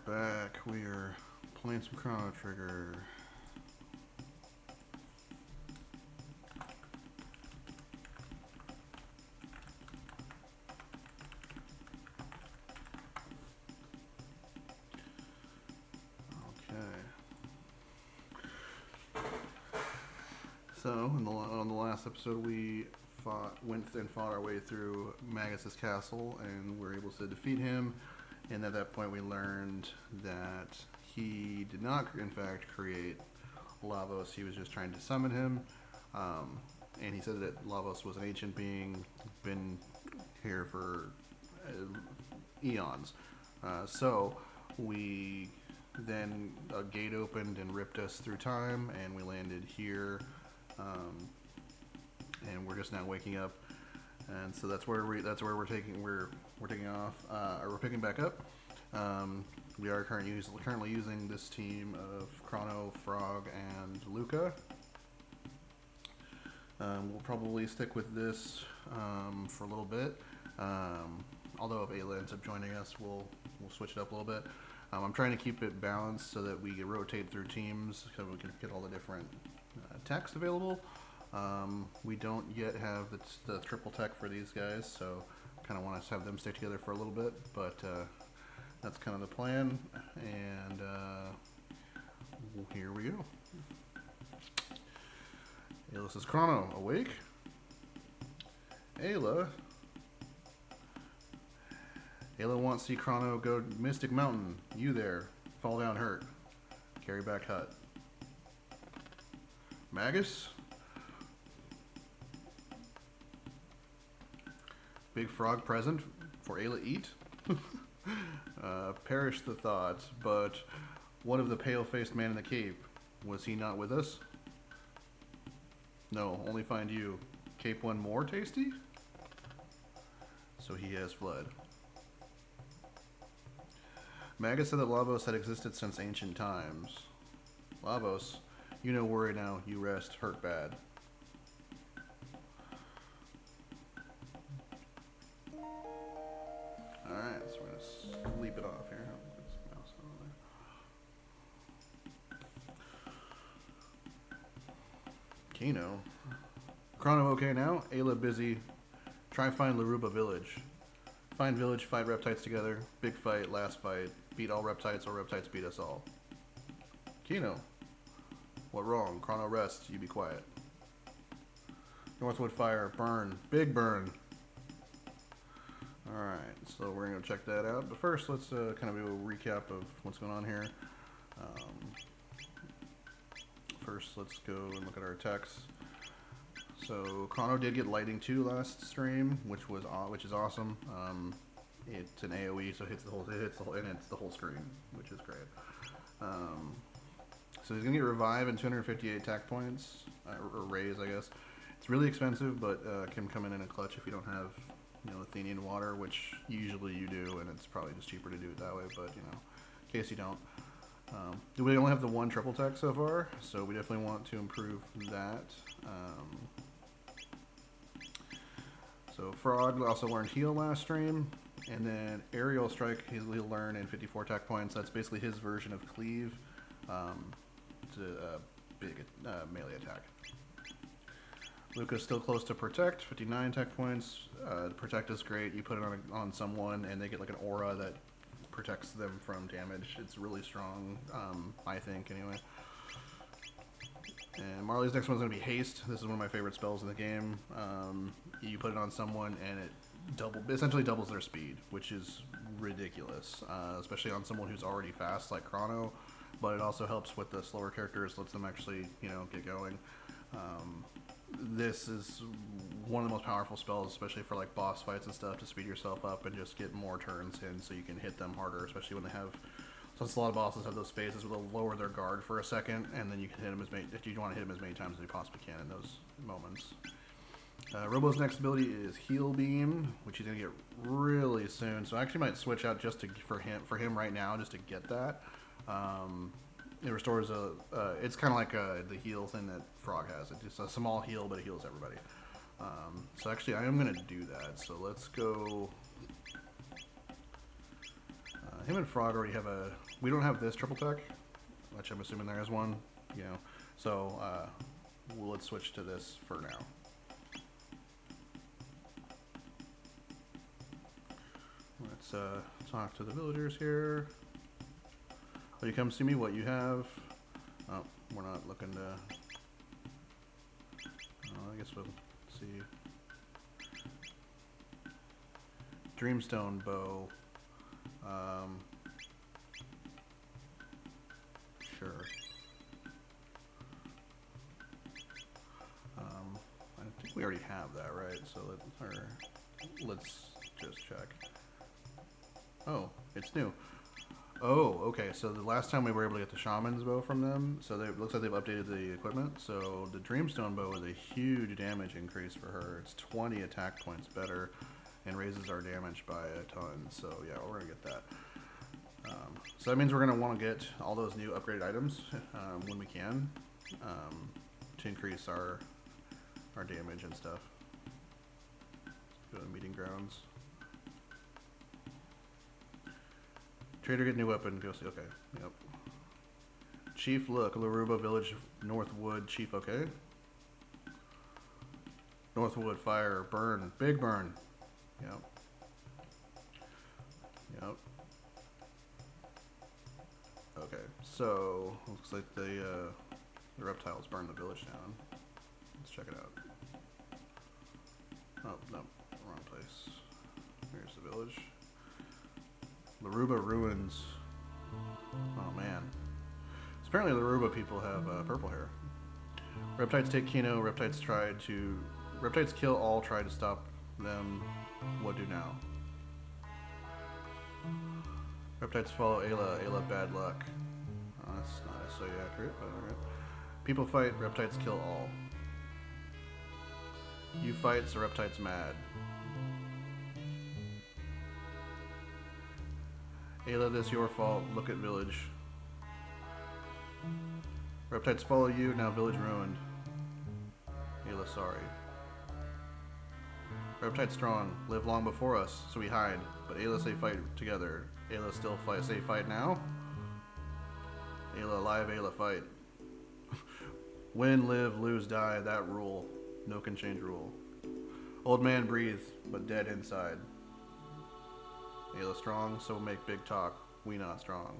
back. We are playing some Chrono Trigger. Okay. So, on the last episode, we went and fought our way through Magus's castle, and were able to defeat him. And at that point, we learned that he did not, in fact, create Lavos. He was just trying to summon him. And he said that Lavos was an ancient being, been here for eons. So we then a gate opened and ripped us through time, and we landed here. And we're just now waking up, and so that's where we're taking off, or we're picking back up. We are currently using this team of Chrono, Frog, and Luca. We'll probably stick with this for a little bit. Although if Ayla ends up joining us, we'll switch it up a little bit. I'm trying to keep it balanced so that we can rotate through teams so we can get all the different techs available. We don't yet have the triple tech for these guys, so kind of want to have them stay together for a little bit, but that's kind of the plan, and here we go. Ayla says, Chrono, awake? Ayla wants to see Chrono go Mystic Mountain. You there. Fall down hurt. Carry back hut. Magus? Big frog present for Ayla eat? Perish the thought, but what of the pale-faced man in the cape? Was he not with us? No, only find you. Cape one more tasty? So he has fled. Magus said that Lavos had existed since ancient times. Lavos, you no worry now, you rest, hurt bad. Alright, so we're gonna sleep it off here. Mouse on there. Kino. Chrono okay now? Ayla busy. Try find Laruba village. Find village, fight reptites together. Big fight, last fight. Beat all reptites or reptites beat us all. Kino. What wrong? Chrono rest, you be quiet. Northwood fire, burn. Big burn. Alright, so we're going to check that out. But first, let's kind of do a recap of what's going on here. First, let's go and look at our attacks. So Chrono did get lighting 2 last stream, which is awesome. It's an AOE, so it hits the whole screen, which is great. So he's gonna get revive and 258 attack points, or raise, I guess. It's really expensive, but can come in a clutch if you don't have, Athenian water, which usually you do, and it's probably just cheaper to do it that way. But in case you don't. We only have the 1 triple tech so far, so we definitely want to improve that. So Frog also learned heal last stream, and then aerial strike he'll learn in 54 attack points. That's basically his version of cleave. It's a big melee attack. Luca's still close to protect, 59 attack points. Protect is great. You put it on someone, and they get like an aura that protects them from damage. It's really strong, I think, anyway. And Marley's next one's going to be Haste. This is one of my favorite spells in the game. You put it on someone, and it essentially doubles their speed, which is ridiculous, especially on someone who's already fast, like Chrono. But it also helps with the slower characters, lets them actually, get going. This is one of the most powerful spells, especially for like boss fights and stuff, to speed yourself up and just get more turns in so you can hit them harder, especially when they have... Since a lot of bosses have those phases where they'll lower their guard for a second, and then you can hit them you want to hit them as many times as you possibly can in those moments. Robo's next ability is Heal Beam, which he's going to get really soon. So I actually might switch out just for him right now, just to get that. It restores it's kind of like the heal thing that Frog has. It's just a small heal, but it heals everybody. So actually, I am going to do that. So let's go Him and Frog already have a... We don't have this triple tech, which I'm assuming there is one, you know. So, let's switch to this for now. Let's talk to the villagers here. Will you come see me? What you have? Oh, we're not looking to... I guess we'll see. Dreamstone bow. Sure. I think we already have that, right? So let's just check. Oh, it's new. Oh, okay. So the last time we were able to get the shaman's bow from them, so it looks like they've updated the equipment. So the Dreamstone bow is a huge damage increase for her. It's 20 attack points better and raises our damage by a ton. So yeah, we're gonna get that. So that means we're gonna want to get all those new upgraded items when we can to increase our damage and stuff. Go to meeting grounds. Trader, get new weapon. Go see. Okay. Yep. Chief, look. Laruba Village, Northwood. Chief, okay. Northwood, fire, burn. Big burn. Yep. Yep. Okay. So, looks like the reptiles burned the village down. Let's check it out. Oh, no. Wrong place. Here's the village. Laruba ruins. Oh man. So apparently Laruba people have purple hair. Reptites take Kino. Reptites kill all. Try to stop them. What do now? Reptites follow Ayla. Ayla bad luck. Oh, that's not necessarily accurate, but alright. People fight. Reptites kill all. You fight, so Reptites mad. Ayla, this your fault. Look at village. Reptites follow you, now village ruined. Ayla, sorry. Reptites strong. Live long before us, so we hide. But Ayla say fight together. Ayla still fight. Say fight now? Ayla alive, Ayla fight. Win, live, lose, die. That rule. No can change rule. Old man breathe, but dead inside. Ayla strong, so make big talk. We not strong.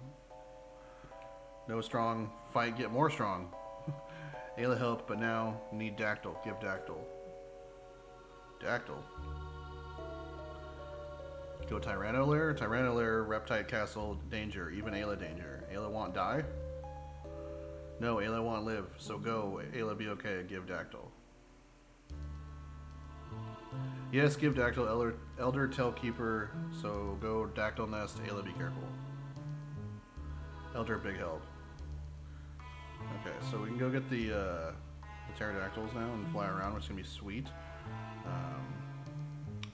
No strong, fight, get more strong. Ayla help, but now need Dactyl. Give Dactyl. Dactyl. Go Tyrano Lair. Tyrano Lair, Reptite Castle, danger. Even Ayla danger. Ayla want die? No, Ayla want live. So go. Ayla be okay. Give Dactyl. Yes, give Dactyl. Elder tell keeper. So go Dactyl nest. Ayla be careful. Elder big help. Okay, so we can go get the pterodactyls now and fly around, which is gonna be sweet.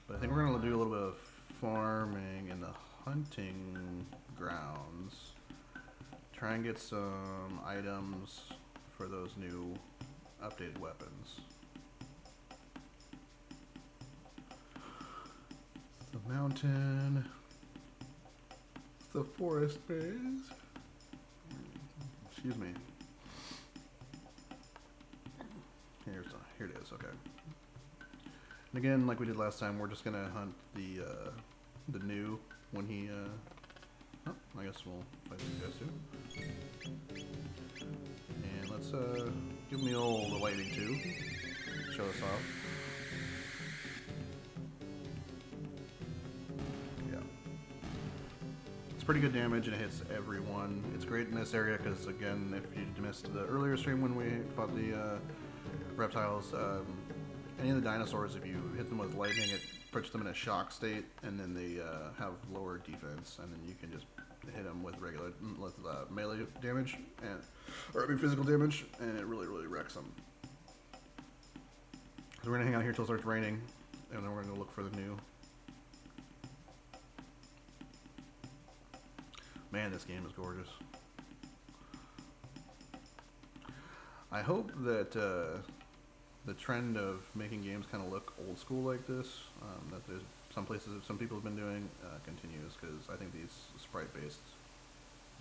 But I think we're gonna do a little bit of farming in the hunting grounds. Try and get some items for those new updated weapons. The mountain. The forest base. Excuse me. Here it is. Okay. And again, like we did last time, we're just gonna hunt the new when he. Oh, I guess we'll fight these guys too. And let's give me the lightning too. Show us off. Yeah. It's pretty good damage and it hits everyone. It's great in this area because, again, if you missed the earlier stream when we fought the reptiles, any of the dinosaurs, if you hit them with lightning, it puts them in a shock state, and then they have lower defense, and then you can just hit them with melee damage, or physical damage, and it really wrecks them. So we're gonna hang out here till it starts raining, and then we're gonna look for the new. Man, this game is gorgeous. I hope that the trend of making games kind of look old school like this, that they some people have been doing continues, because I think these sprite-based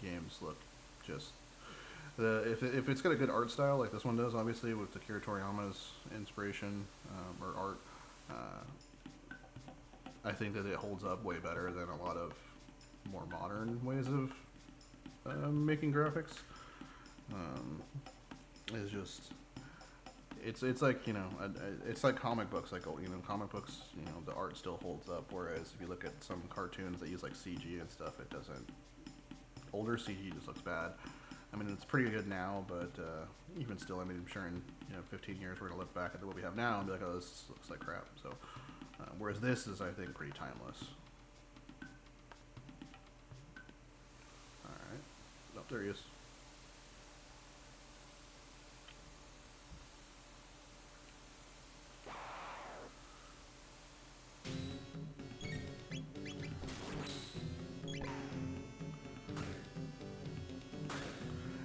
games look just if it's got a good art style like this one does, obviously with Akira Toriyama's inspiration or art, I think that it holds up way better than a lot of more modern ways of making graphics. It's just it's like, you know, it's like comic books. Like, you know, comic books, you know, the art still holds up. Whereas if you look at some cartoons that use like CG and stuff, it doesn't. Older CG just looks bad. I mean, it's pretty good now, but even still, I mean, I'm sure in, you know, 15 years we're gonna look back at what we have now and be like, oh, this looks like crap. So, whereas this is, I think, pretty timeless. All right, oh, there he is.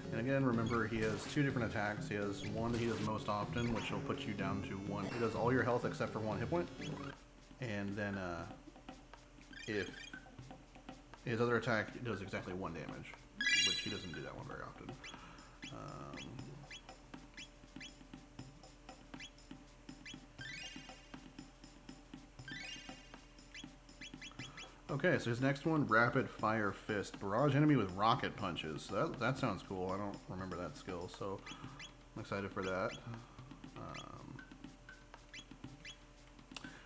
And again, remember, he has two different attacks. He has one that he does most often, which will put you down to one. He does all your health except for one hit point. And then if his other attack does exactly 1 damage, which he doesn't do that one very often. Okay, so his next one, Rapid Fire Fist. Barrage enemy with rocket punches. So that sounds cool. I don't remember that skill, so I'm excited for that. But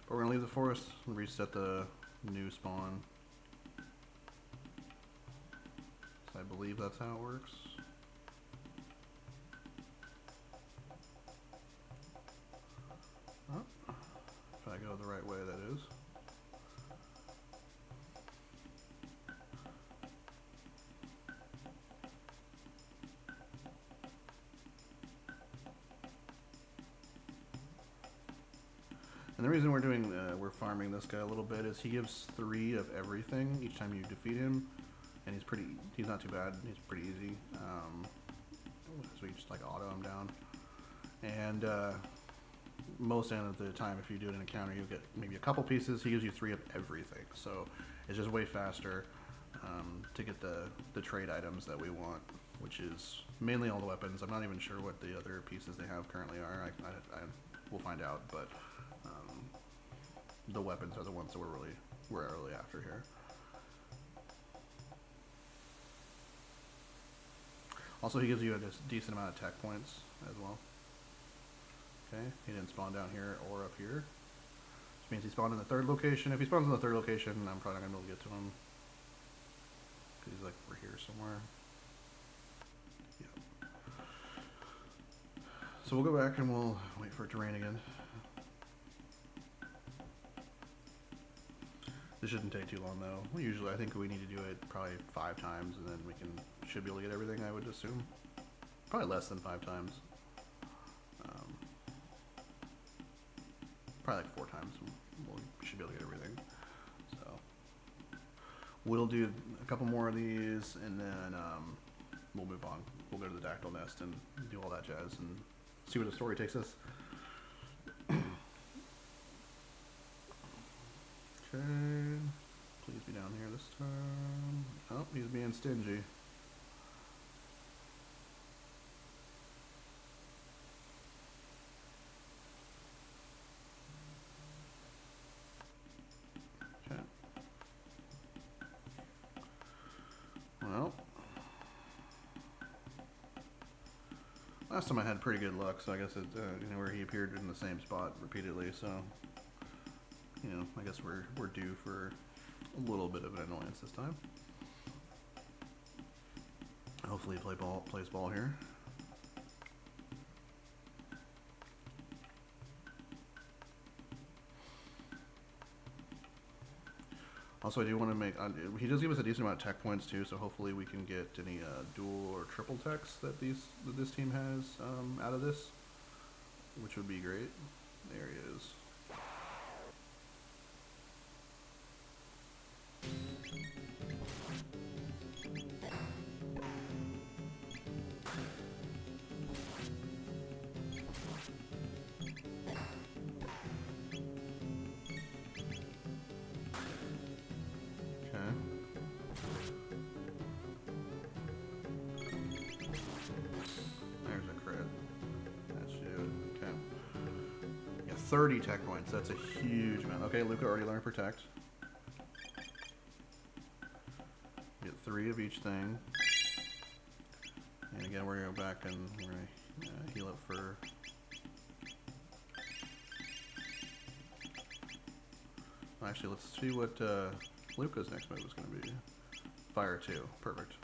we're going to leave the forest and reset the new spawn. So I believe that's how it works. Oh, if I go the right way, that is. And the reason we're farming this guy a little bit is he gives 3 of everything each time you defeat him, and he's not too bad. He's pretty easy. So you just like auto him down, and most of the time, if you do an encounter, you get maybe a couple pieces. He gives you 3 of everything, so it's just way faster to get the trade items that we want, which is mainly all the weapons. I'm not even sure what the other pieces they have currently are. I we'll find out, but. The weapons are the ones that we're really after here. Also, he gives you a decent amount of tech points as well. Okay, he didn't spawn down here or up here, which means he spawned in the 3rd location. If he spawns in the 3rd location, I'm probably not gonna be able to get to him because he's like over here somewhere. Yeah. So we'll go back and we'll wait for it to rain again. This shouldn't take too long though. Usually I think we need to do it probably 5 times and then we should be able to get everything, I would assume. Probably less than 5 times. Probably like 4 times we should be able to get everything. So we'll do a couple more of these and then we'll move on. We'll go to the Dactyl Nest and do all that jazz and see where the story takes us. Okay, please be down here this time. Oh, he's being stingy. Okay. Well, last time I had pretty good luck, so I guess it, you know, where he appeared in the same spot repeatedly, so. You know, I guess we're due for a little bit of an annoyance this time. Hopefully he plays ball here. Also, I do want to make, he does give us a decent amount of tech points too, so hopefully we can get any dual or triple techs that this team has out of this, which would be great. There he is. 30 tech points. That's a huge amount. Okay, Luca already learned Protect. Get 3 of each thing. And again, we're going to go back and we're going to heal up for... Actually, let's see what Luca's next move is going to be. Fire 2. Perfect.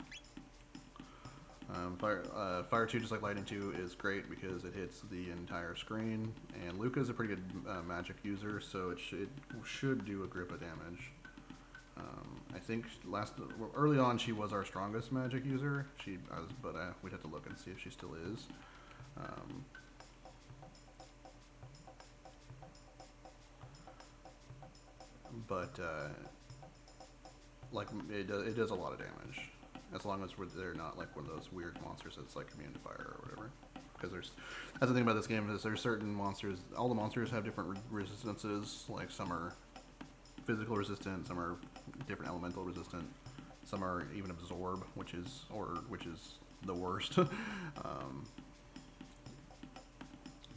Fire 2, just like Lightning 2, is great because it hits the entire screen. And Luca's a pretty good magic user, so it should do a grip of damage. I think early on she was our strongest magic user. But we'd have to look and see if she still is. Like it does a lot of damage, as long as they're not like one of those weird monsters that's like immune to fire or whatever. Because that's the thing about this game is there's certain monsters. All the monsters have different resistances. Like some are physical resistant, some are different elemental resistant, some are even absorb, which is the worst.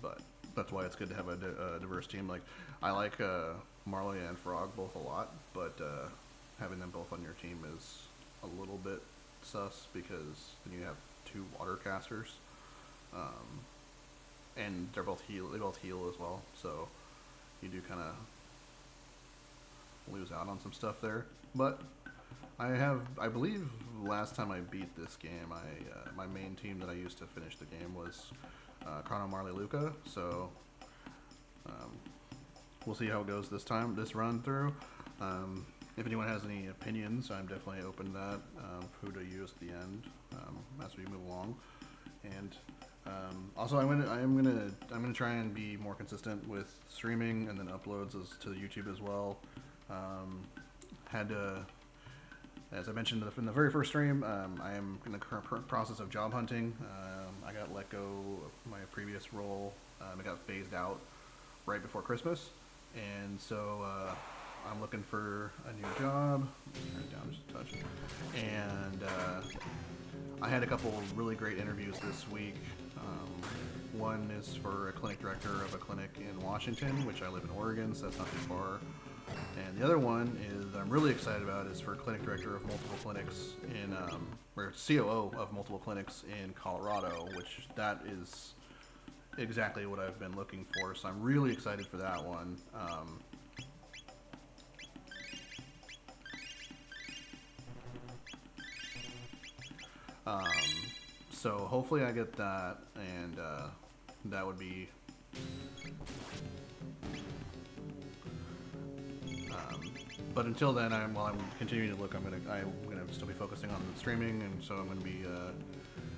But that's why it's good to have a diverse team. Like I like Marley and Frog both a lot, but having them both on your team is a little bit sus because then you have 2 water casters, and they both heal as well, so you do kind of lose out on some stuff there. But I believe last time I beat this game, my main team that I used to finish the game was Chrono Marley Luca, so we'll see how it goes this run through. If anyone has any opinions, I'm definitely open to that, who to use at the end as we move along. And also, I'm gonna try and be more consistent with streaming and then uploads to YouTube as well. As I mentioned in the very first stream, I am in the current process of job hunting. I got let go of my previous role. I got phased out right before Christmas, and so I'm looking for a new job. Turn it down just a touch. And I had a couple really great interviews this week. One is for a clinic director of a clinic in Washington, which I live in Oregon, so that's not too far. And the other one is I'm really excited about is for clinic director of multiple clinics or COO of multiple clinics in Colorado, which that is exactly what I've been looking for. So I'm really excited for that one. So hopefully I get that, and that would be but until then, while I'm continuing to look, I'm gonna still be focusing on streaming, and so I'm gonna be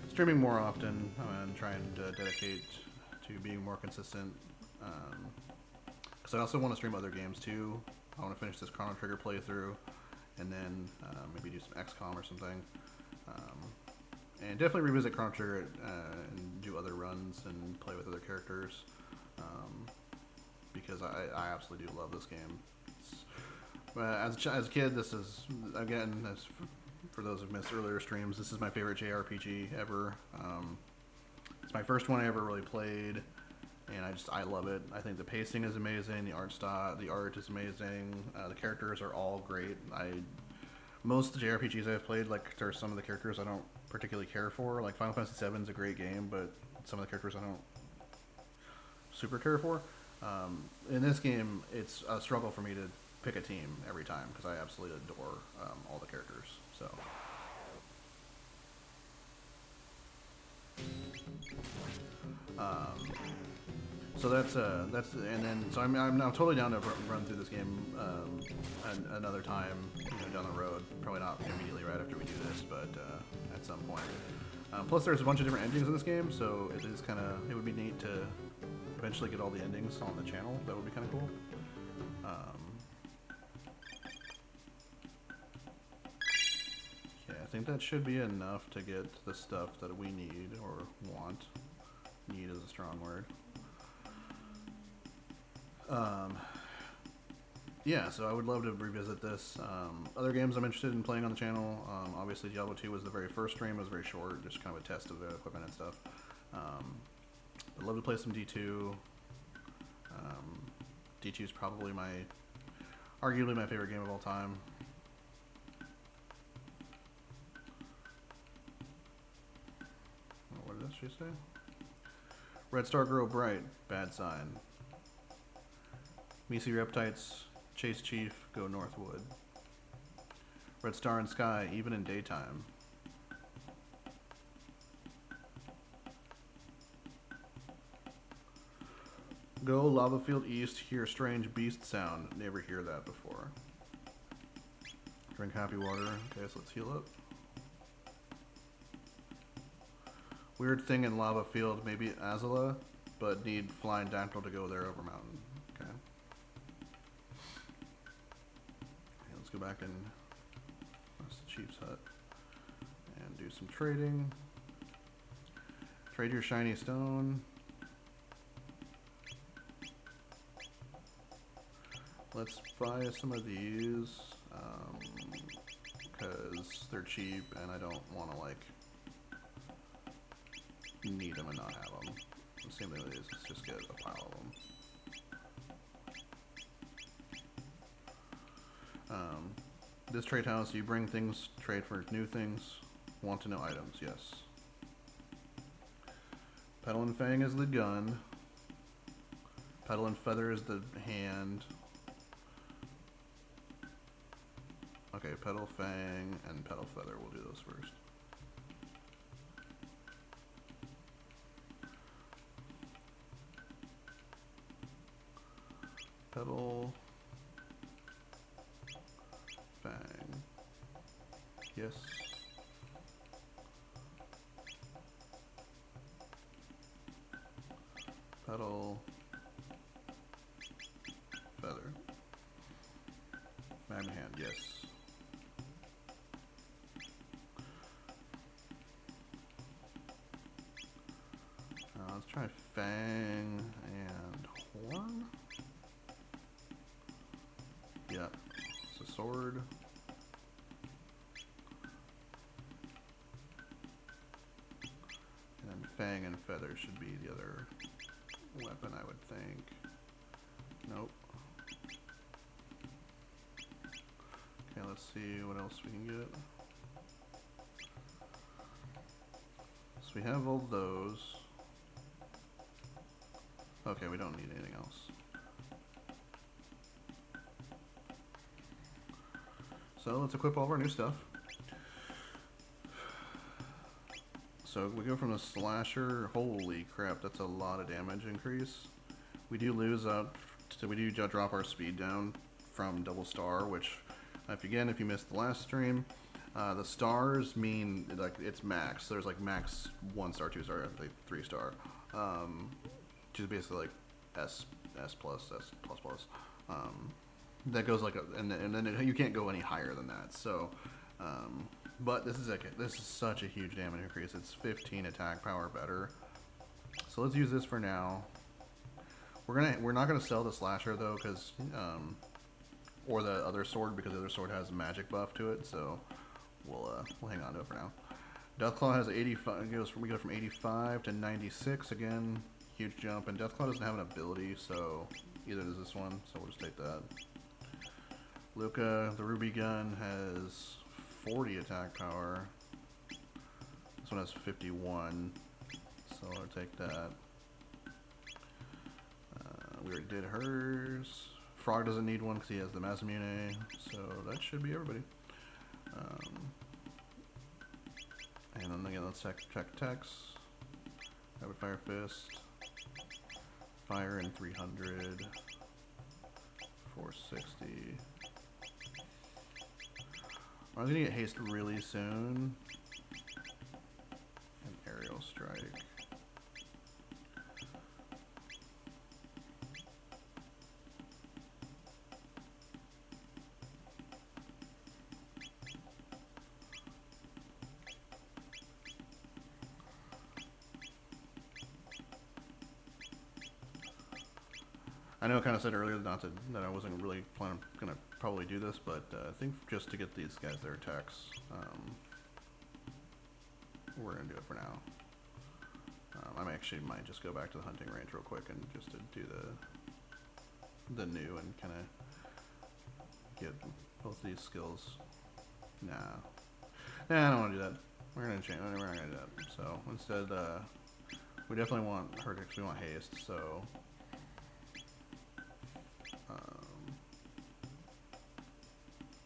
streaming more often and trying to dedicate to being more consistent. Because I also want to stream other games too. I want to finish this Chrono Trigger playthrough, and then maybe do some XCOM or something. And definitely revisit Chrono Trigger and do other runs and play with other characters, because I absolutely do love this game. As a kid, this is, again, for those who've missed earlier streams, this is my favorite JRPG ever. It's my first one I ever really played, and I love it. I think the pacing is amazing, the art is amazing, the characters are all great. Most JRPGs I've played, like, there are some of the characters I don't particularly care for. Like Final Fantasy VII is a great game, but some of the characters I don't super care for. In this game, it's a struggle for me to pick a team every time because I absolutely adore all the characters. So that's and then so I'm now totally down to run through this game another time, down the road. Probably not immediately right after we do this, but at some point. Plus, there's a bunch of different endings in this game, so it would be neat to eventually get all the endings on the channel. That would be kind of cool. Yeah, I think that should be enough to get the stuff that we need or want. Need is a strong word. Yeah, so I would love to revisit this. Other games I'm interested in playing on the channel, obviously Diablo 2 was the very first stream. It was very short, just kind of a test of the equipment and stuff. I'd love to play some D2. D2 is probably arguably my favorite game of all time. What did she say? Red star grow bright, bad sign. Me see reptites, chase chief, go northwood. Red star in sky, even in daytime. Go lava field east, hear strange beast sound. Never hear that before. Drink happy water. Okay, so let's heal up. Weird thing in lava field, maybe Ayla, but need flying dactyl to go there over mountain. Okay. Okay, let's go back and that's the chief's hut and do some trading. Trade your shiny stone. Let's buy some of these because they're cheap and I don't want to like need them and not have them. The same thing is just get a pile of them. This trade house, you bring things, trade for new things, want to know items, yes. Petal and Fang is the gun. Petal and Feather is the hand. Okay, Petal, Fang, and Petal Feather. We'll do those first. Petal, Fang. Yes. Petal, Feather. Magma Hand, yes. Let's try Fang and Horn. Yeah, it's a sword. And then Fang and Feather should be the other weapon, I would think. Nope. Okay, let's see what else we can get. So we have all those. Okay, we don't need anything else. So let's equip all of our new stuff. So we go from the slasher. Holy crap, that's a lot of damage increase. We do lose out, so we do drop our speed down from double star, which if you missed the last stream, the stars mean like it's max. So there's like max 1 star, 2 star, like 3 star. Which is basically like S plus, S plus plus. That goes like and then you can't go any higher than that. So, but this is such a huge damage increase. It's 15 attack power better. So let's use this for now. We're not gonna sell the slasher though, because or the other sword, because the other sword has a magic buff to it. So we'll hang on to it for now. Deathclaw has 85. We go from 85 to 96 again. Huge jump, and Deathclaw doesn't have an ability, so either does this one, so we'll just take that. Luca, the Ruby Gun, has 40 attack power. This one has 51, so I'll take that. We already did hers. Frog doesn't need one because he has the Masamune, so that should be everybody. And then again, let's check attacks. Rapid Fire Fist. Fire in 300. 460. I'm gonna get haste really soon. And aerial strike. I know I kind of said earlier that I wasn't really gonna probably do this, but I think just to get these guys their attacks, we're gonna do it for now. I actually might just go back to the hunting range real quick and just to do the new and kind of get both of these skills. Nah, I don't want to do that. We're gonna change. We're not gonna do that. So instead, we definitely want her because we want haste. So.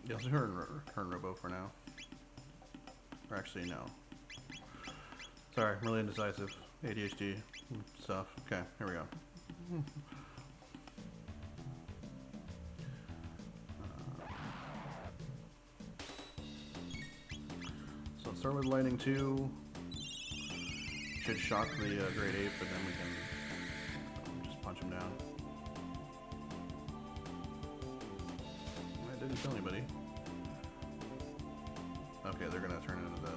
Yeah, let's do her and Robo for now. Or actually, no. Sorry, I'm really indecisive. ADHD stuff. Okay, here we go. So let's start with Lightning 2. Should shock the Great Ape, but then we can just punch him down. I didn't kill anybody. Okay, they're gonna turn into the...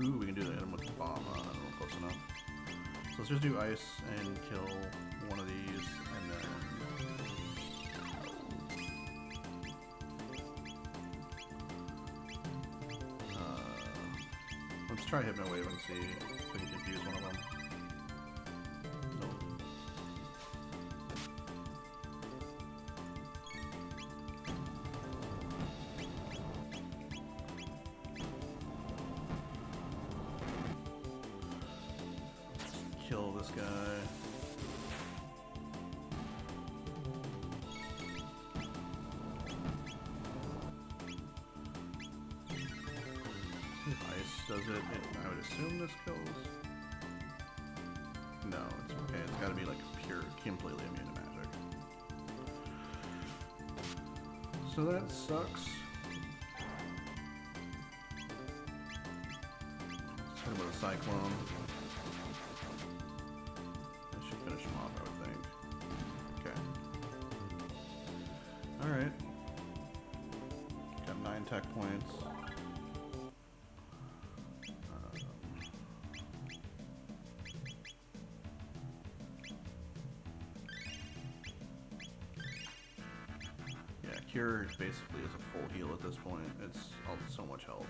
Ooh, we can do the hit him with the bomb. I don't know, close enough. So let's just do ice and kill one of these, and then... let's try Hypno Wave and see if we can confuse one of them. Kill this guy. If ice does it, I would assume this kills. No, it's okay. It's got to be like pure, completely immune to magic. So that sucks. Let's talk about a cyclone. Finish him off, I would think. Okay. Alright. Got 9 tech points. Yeah, Cure basically is a full heal at this point. It's all so much health,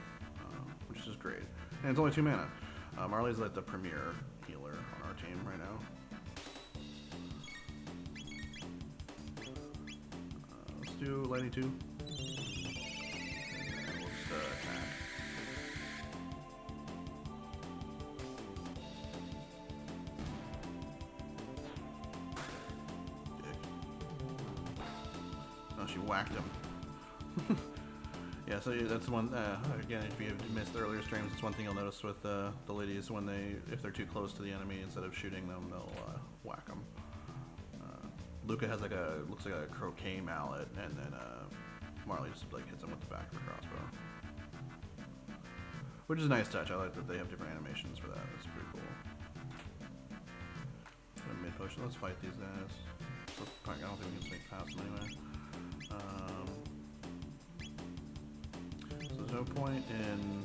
which is great. And it's only 2 mana. Marley's like the premier healer on our team right now. Do Lightning 2. And we'll just attack. Dick. Oh, she whacked him. Yeah, so that's one. Again, if you missed earlier streams, it's one thing you'll notice with the ladies when if they're too close to the enemy, instead of shooting them, they'll whack them. Luca has like looks like a croquet mallet, and then Marley just like hits him with the back of her crossbow, which is a nice touch. I like that they have different animations for that. It's pretty cool. Mid potion. Let's fight these guys. I don't think we can sneak past them anyway. So there's no point in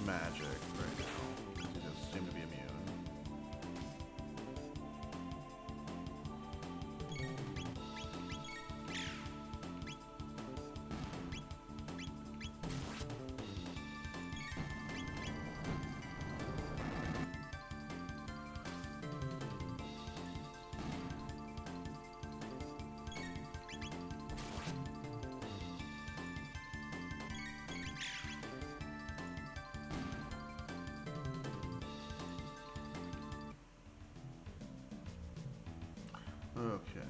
magic right now. They just seem to be immune. Okay.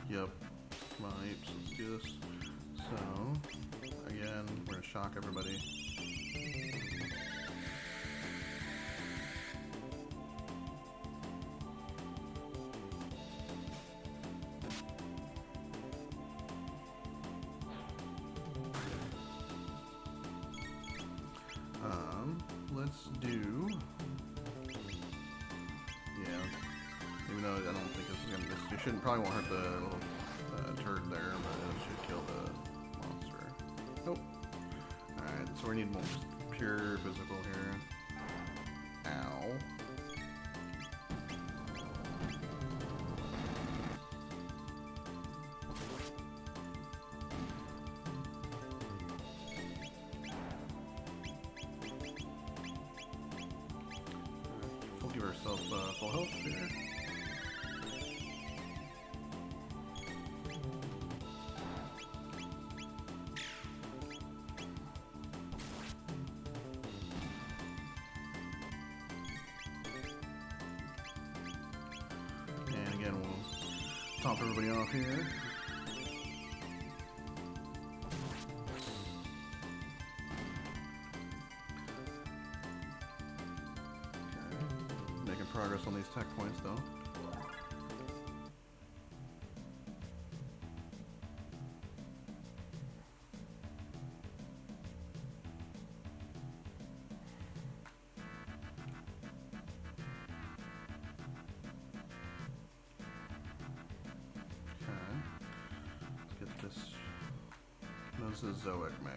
Yep. Come on, apes, let's do this. So, again, we're gonna shock everybody. Let's do... Yeah, even though I don't think this is gonna... You shouldn't, probably won't hurt the little turd there, but it should kill the monster. Nope. Alright, so we need more just pure physical here. Ow. herself full health here. And again, we'll top everybody off here. Progress on these tech points though. Okay. Let's get this Mesozoic male.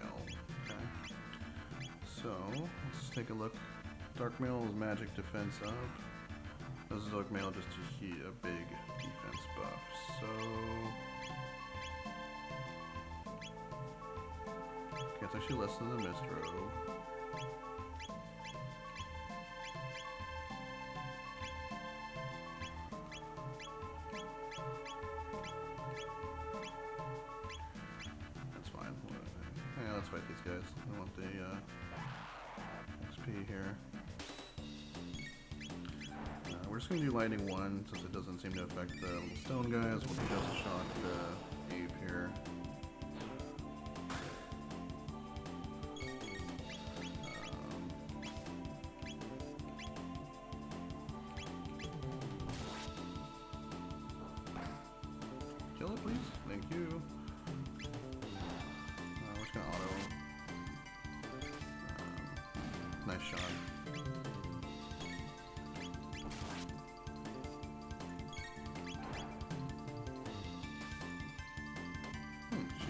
Okay. So let's take a look. Dark male is magic defense up. Mesozoic male just to a big defense buff. So okay, it's actually less than the Mist Robe. That's fine. Yeah, let's fight these guys. I want the XP here. We're just going to do Lightning 1 since it doesn't seem to affect the little stone guys. We'll just shock the ape here. Kill it, please. Thank you. We're just going to auto. Nice shot.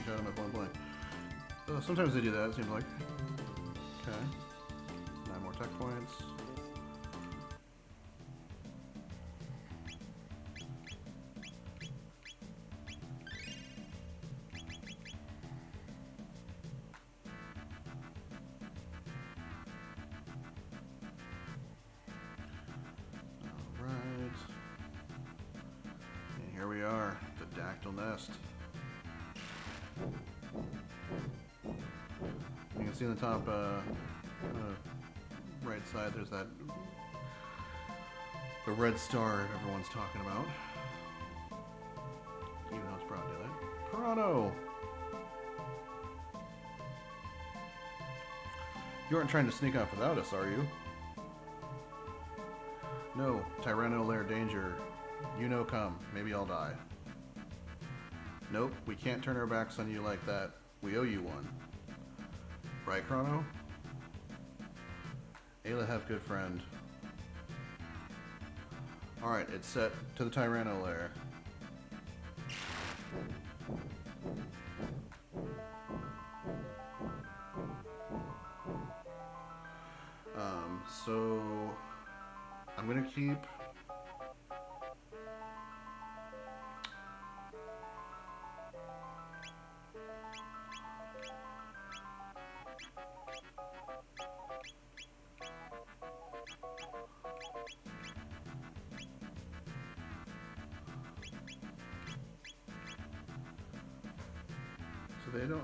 Shot him at point blank. Sometimes they do that, it seems like. Okay. 9 more tech points. Alright. And here we are, the Dactyl Nest. You can see on the top right side there's that the red star everyone's talking about. Even though it's broad daylight. Chrono! You aren't trying to sneak off without us, are you? No, Tyrano Lair danger. You know come. Maybe I'll die. Nope, we can't turn our backs on you like that. We owe you one. Right, Chrono? Ayla, have good friend. Alright, it's set to the Tyrano Lair. So I'm gonna keep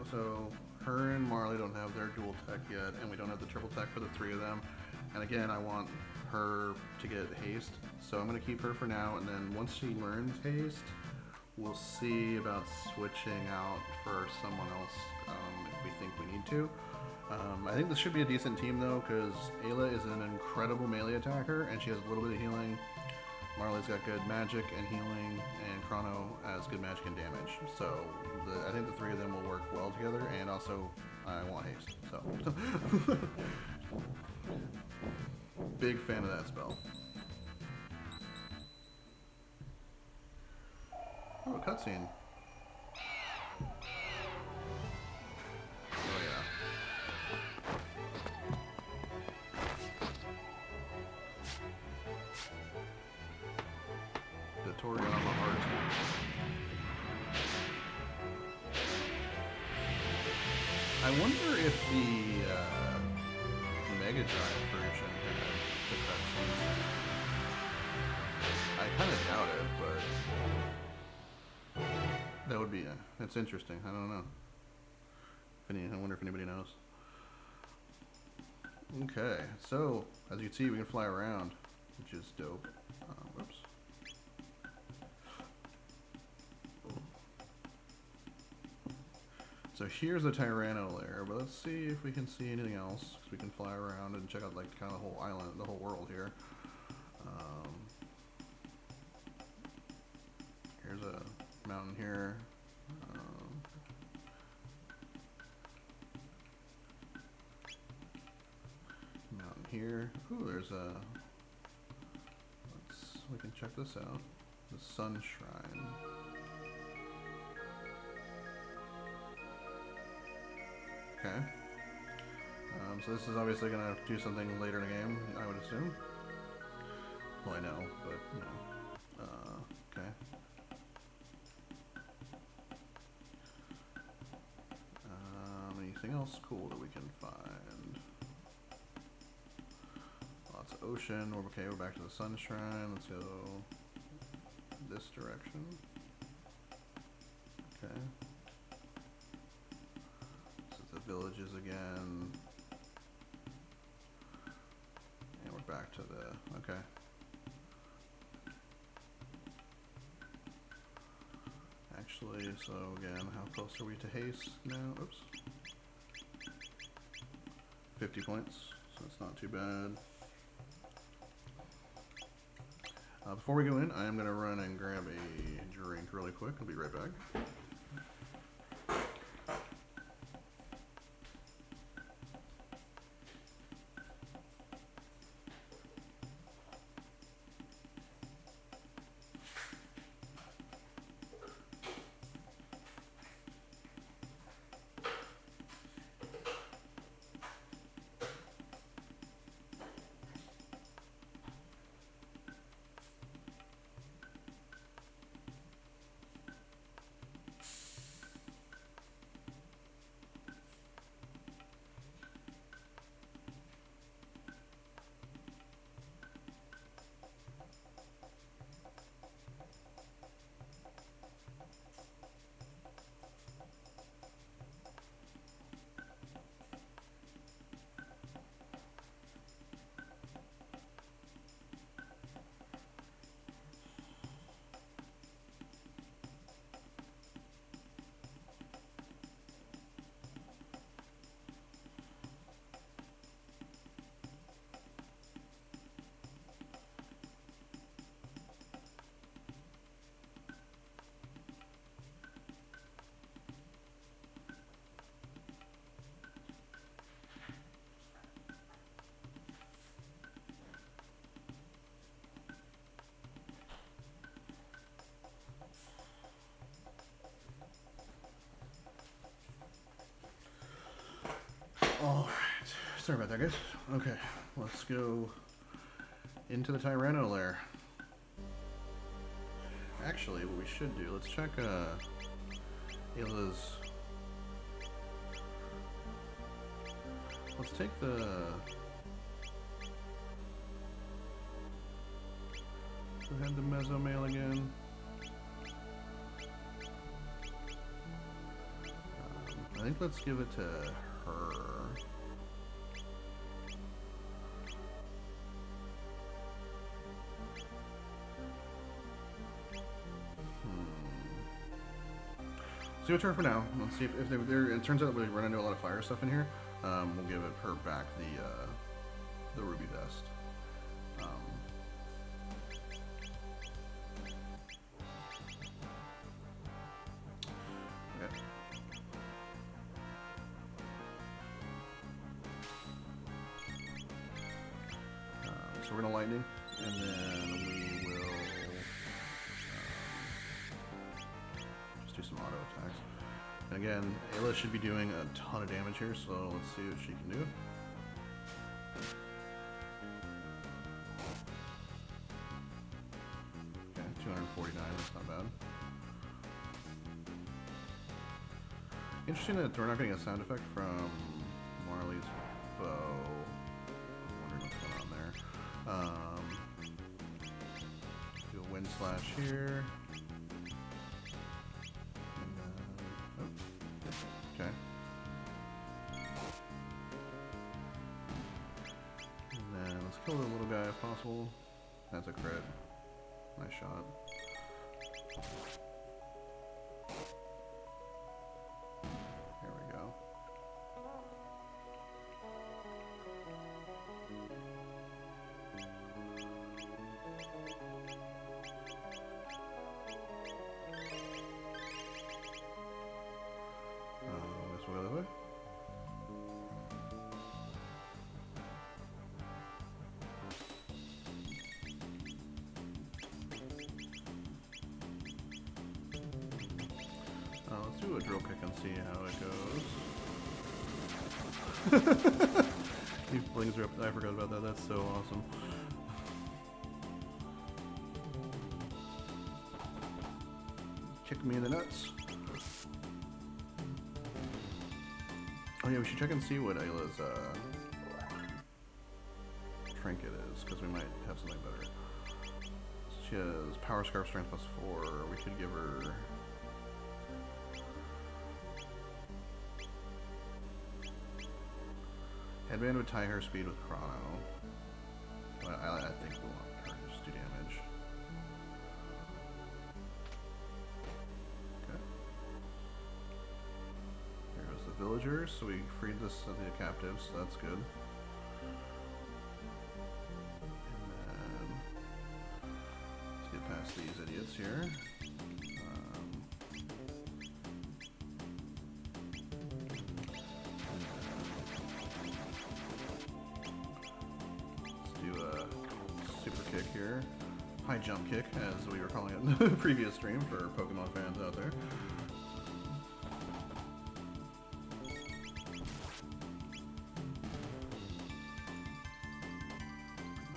so her and Marley don't have their dual tech yet, and we don't have the triple tech for the 3 of them. And again, I want her to get haste, so I'm going to keep her for now, and then once she learns haste, we'll see about switching out for someone else if we think we need to. I think this should be a decent team though, because Ayla is an incredible melee attacker, and she has a little bit of healing. Marley's got good magic and healing, and Chrono has good magic and damage. So I think the 3 of them will work well together, and also I want haste. So big fan of that spell. Oh, a cutscene. Oh yeah. The Toriyama art. I wonder if the Mega Drive version had the cutscenes. That would be, it's interesting. I don't know. I wonder if anybody knows. Okay, so as you can see, we can fly around, which is dope. Oops. So here's the Tyrano Lair, but let's see if we can see anything else, because we can fly around and check out like kind of the whole island, the whole world here. Here's a mountain here. Mountain here. Ooh, there's a. We can check this out. The Sun Shrine. Okay. So this is obviously going to do something later in the game, I would assume. Well, I know, but, you know. Okay. Anything else cool that we can find? Lots of ocean. Okay, we're back to the Sun Shrine. Let's go this direction. Okay. Villages again, and we're back to the, okay. Actually, so again, how close are we to haste now? Oops. 50 points, so it's not too bad. Before we go in, I am going to run and grab a drink really quick. I'll be right back. Alright, sorry about that, guys. Okay, let's go into the Tyrano Lair. Actually, what we should do, let's check Ayla's. Let's take the. Who had the Mesomail again? I think let's give it to her. See what's her for now. Let's see if they're. It turns out we run into a lot of fire stuff in here. We'll give her back the ruby vest. Okay. So we're gonna lightning, and then we will just do some auto attacks. And again, Ayla should be doing a ton of damage here, so let's see what she can do. Okay, 249, that's not bad. Interesting that we're not getting a sound effect from Marley's bow. Do a wind slash here, and kill the little guy if possible. That's a crit. Nice shot. There we go. This way, this way. Let's do a drill kick and see how it goes. He flings her up. I forgot about that. That's so awesome. Kick me in the nuts. Oh yeah, we should check and see what Ayla's trinket is, because we might have something better. She has power scarf strength +4. We could give her... Headband would tie her speed with Chrono. But I think we'll want her to just do damage. Okay. Here goes the villagers. So we freed the captives, so that's good. And then let's get past these idiots here. Here. High jump kick, as we were calling it in the previous stream for Pokemon fans out there.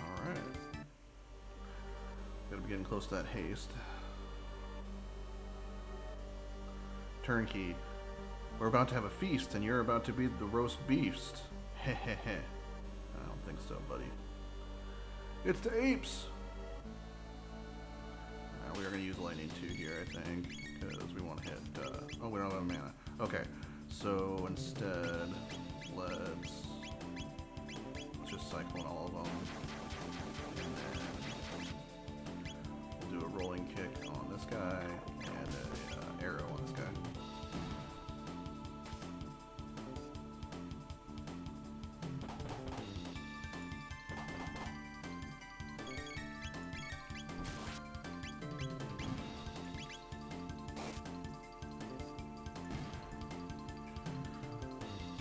Alright. Gotta be getting close to that haste. Turnkey. We're about to have a feast, and you're about to be the roast beast. Heh heh heh. I don't think so, buddy. It's the apes! We are going to use lightning 2 here, I think, because we want to hit, oh, we don't have mana. Okay, so instead, let's just cyclone all of them, and then we'll do a rolling kick on this guy, and an arrow on this guy.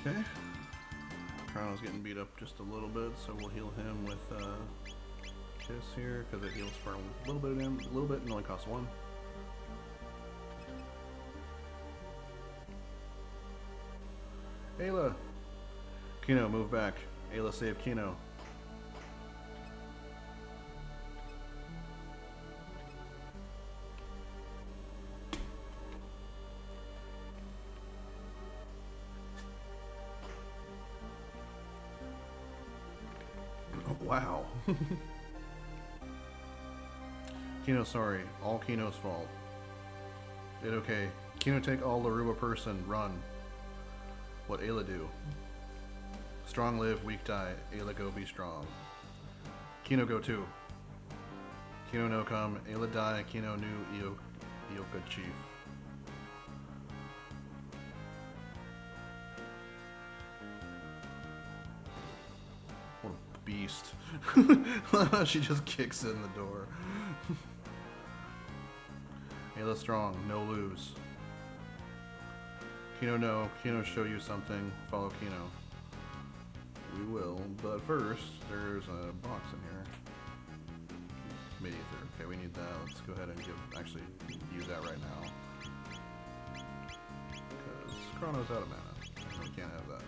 Okay, Chrono's getting beat up just a little bit, so we'll heal him with Kiss here, because it heals for a little bit of him, a little bit, and only costs 1. Ayla! Kino, move back. Ayla, save Kino. Wow. Kino, sorry. All Kino's fault. It okay. Kino, take all Laruba person. Run. What Ayla do? Strong live, weak die. Ayla go be strong. Kino go too. Kino no come. Ayla die. Kino new Ioka chief. What a beast. She just kicks in the door. Ayla strong, no lose. Kino no, Kino show you something, follow Kino. We will, but first, there's a box in here. Mid-ether, okay, we need that. Let's go ahead and actually use that right now. Because Chrono's out of mana, so we can't have that.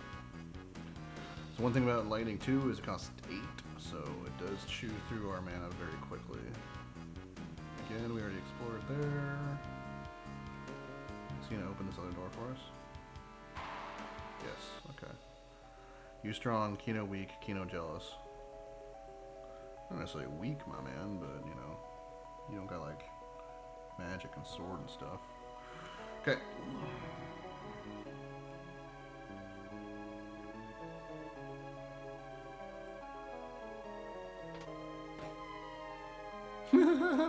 So one thing about Lightning 2 is it costs 8, so it does chew through our mana very quickly. Again, we already explored there. Is he gonna open this other door for us? Yes, okay. You strong, Kino weak, Kino jealous. Not necessarily weak, my man, but you know, you don't got like magic and sword and stuff. Okay. let's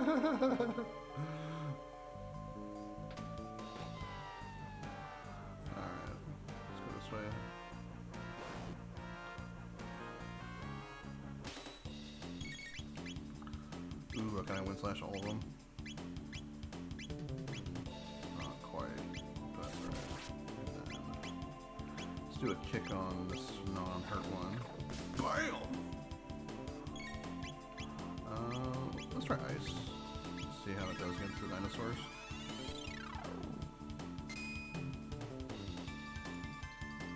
go this way. Ooh, can I wind slash all of them? Not quite, but that's alright. Let's do a kick on this non-hurt one. Bam! Let's try ice. Let's see how it does against the dinosaurs.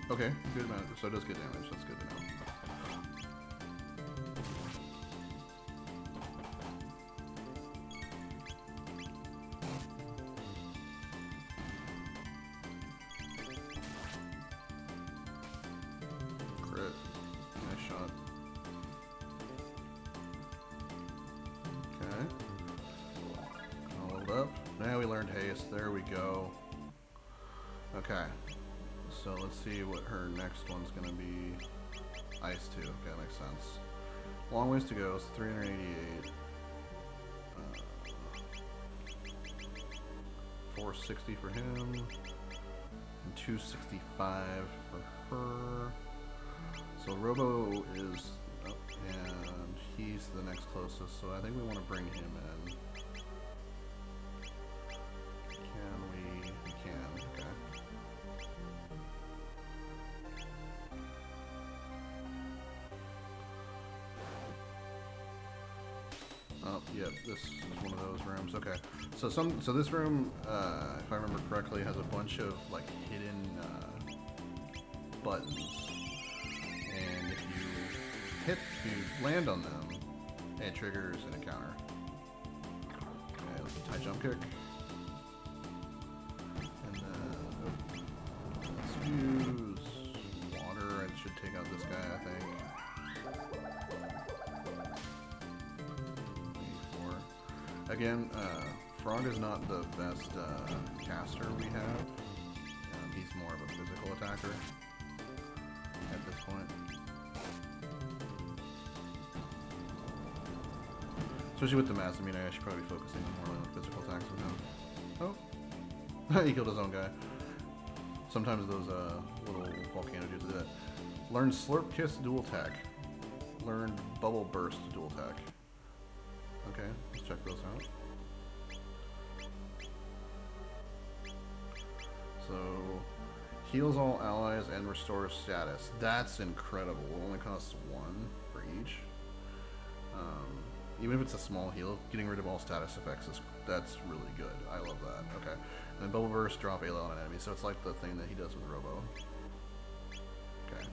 Okay, good amount. So it does good damage. That's good to know. Crit. Nice shot. Okay. Hold up. Now we learned haste. There we go. Okay. So let's see what her next one's gonna be. Ice 2. Okay, that makes sense. Long ways to go. It's 388. 460 for him. And 265 for her. So Robo is up, and he's the next closest. So I think we want to bring him in. Can we? We can. Okay. Oh, yep, this is one of those rooms. Okay, so this room, if I remember correctly, has a bunch of like hidden buttons, and if you land on them, it triggers an encounter. Okay, let's high jump kick, and then let's use water. It should take out this guy, I think. Again, Frog is not the best caster we have. He's more of a physical attacker at this point. Especially with the mass, I mean, I should probably be focusing more on physical attacks with him. Oh! He killed his own guy. Sometimes those little volcano dudes do that. Learn Slurp Kiss dual attack. Learn Bubble Burst dual attack. Okay, let's check those out. So, heals all allies and restores status. That's incredible. It only costs 1 for each. Even if it's a small heal, getting rid of all status effects that's really good. I love that. Okay, and then Bubble Burst, drop Ayla on an enemy. So it's like the thing that he does with Robo. Okay.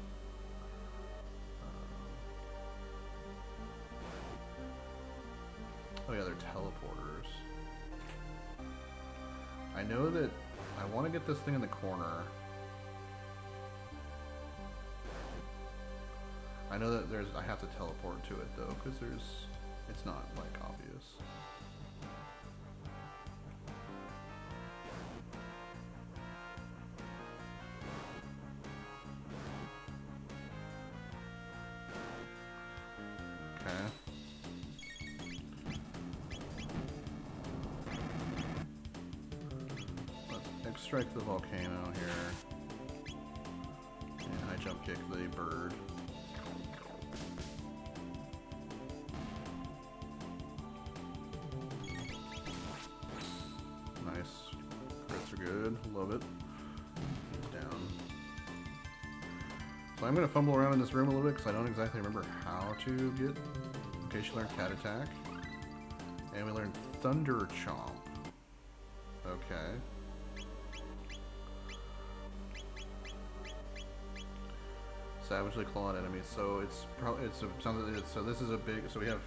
Oh yeah, they're teleporters. I know that I want to get this thing in the corner. I know that I have to teleport to it though, because it's not like obvious. Okay. Let's strike the volcano here. And I jump kick the bird. Nice. Crits are good. Love it. He's down. So I'm going to fumble around in this room a little bit because I don't exactly remember how to get... Okay, she learned Cat Attack. And we learned Thunder Chomp. Okay. Savagely clawed enemies. So it's probably so this is a big. So we have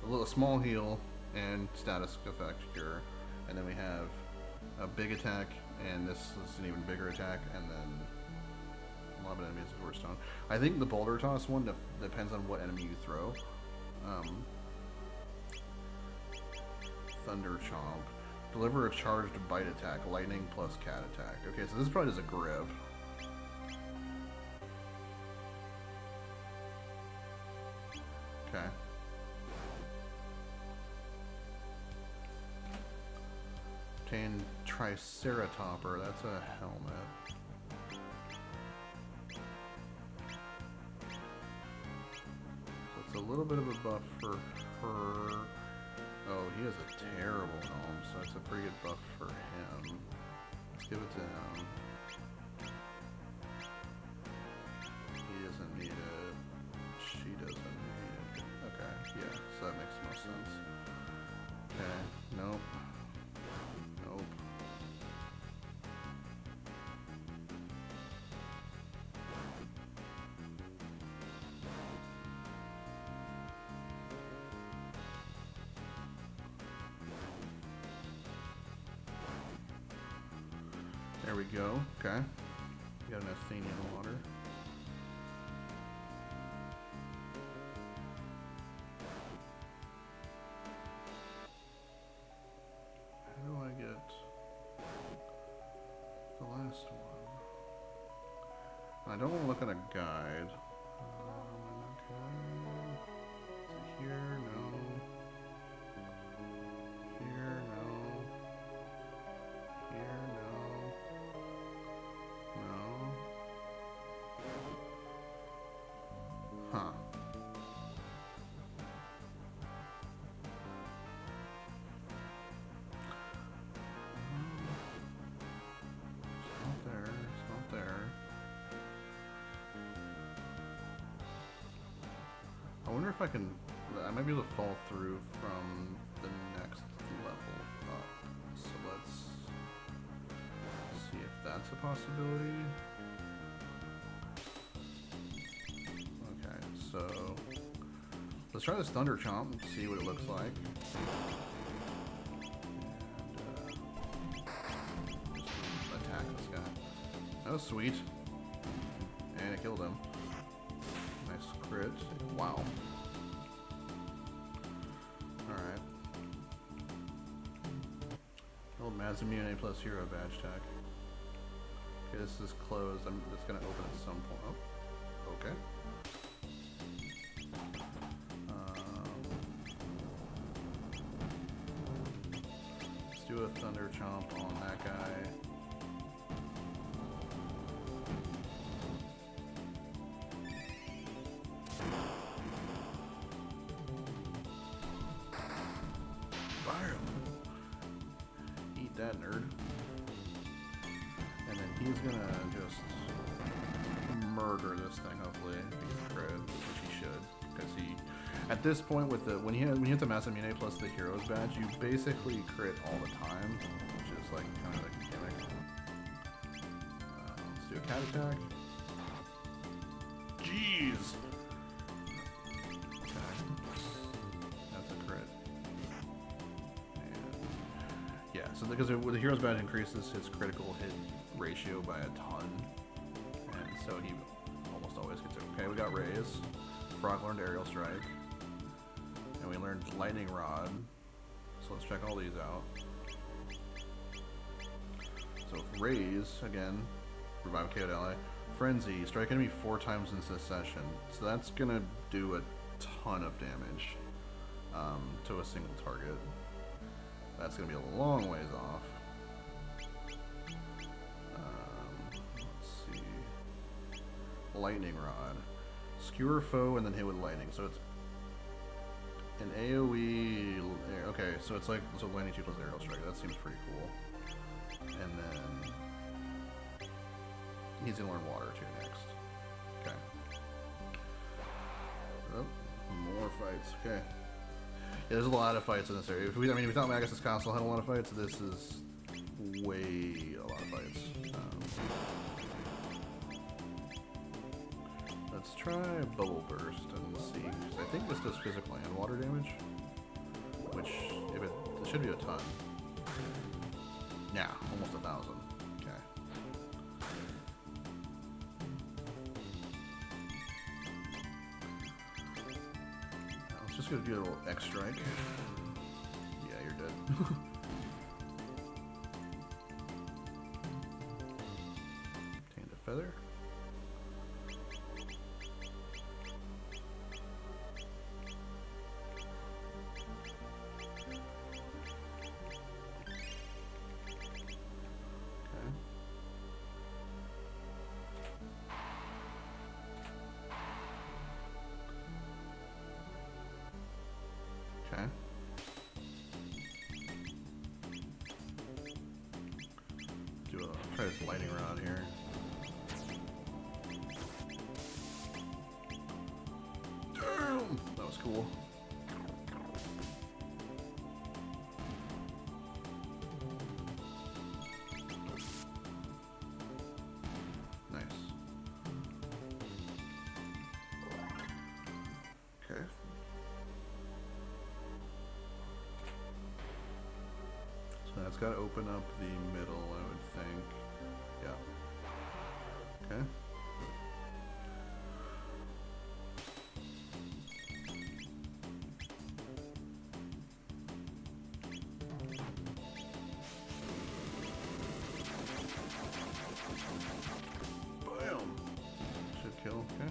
a small heal and status effect cure, and then we have a big attack, and this is an even bigger attack, and then a lot of enemies were stone. I think the boulder toss one depends on what enemy you throw. Thunder Chomp. Deliver a charged bite attack, lightning plus cat attack. Okay, so this probably is a grip. Okay. Obtain Triceratopper. That's a helmet. So it's a little bit of a buff for her. Oh, he has a terrible helm, so it's a pretty good buff for him. Let's give it to him. He doesn't need it. She doesn't need it. Okay, yeah, so that makes most sense. Okay, nope. Nope. There we go. Okay. We got an Athenian water. How do I get the last one? I don't want to look at a guide. Okay. Is it here? No. Here? No. Here? No. No. Huh. It's not there. It's not there. I wonder if I can... I might be able to fall through from the next level up. So let's see if that's a possibility. Okay, so let's try this Thunder Chomp and see what it looks like. And just attack this guy. That was sweet. And it killed him. Nice crit. Wow. Alright. Old Mazamune plus hero badge tag. Okay, this is closed. It's gonna open at some point. Oh, okay. Let's do a Thunder Chomp on that guy. Fire him. Eat that, nerd. And then he's gonna just murder this thing, hopefully. If he crit, which he should. Because he, at this point, with the when you hit the Masamune plus the hero's badge, you basically crit all the time, which is like kind of a gimmick. Let's do a cat attack. Jeez. Okay. That's a crit. And yeah, so because with the hero's badge increases his critical hit ratio by a ton, and so he almost always gets it. Okay, we got Raise. Frog learned Aerial Strike, and we learned Lightning Rod. So let's check all these out. So Raise again, revive KO'd ally. Frenzy, strike enemy 4 times in succession. So that's gonna do a ton of damage to a single target. That's gonna be a long ways off. Let's see. Lightning Rod. Skewer foe and then hit with lightning. So it's an AoE. Okay, so it's like lightning 2 plus aerial strike. That seems pretty cool. And then he's gonna learn water too next. Okay. Oh, more fights. Okay. Yeah, there's a lot of fights in this area. I mean, if we thought Magus' console had a lot of fights, this is way a lot of fights. Let's try Bubble Burst and see. I think this does physical and water damage, which if it should be a ton. Yeah, almost 1,000. Okay. Let's just go do a little X strike. Yeah, you're dead. Obtained a feather. try this lightning rod here. Damn! That was cool. Nice. Okay. So that's got to open up the middle, I would think. Yeah. Okay. Bam! Should kill, okay.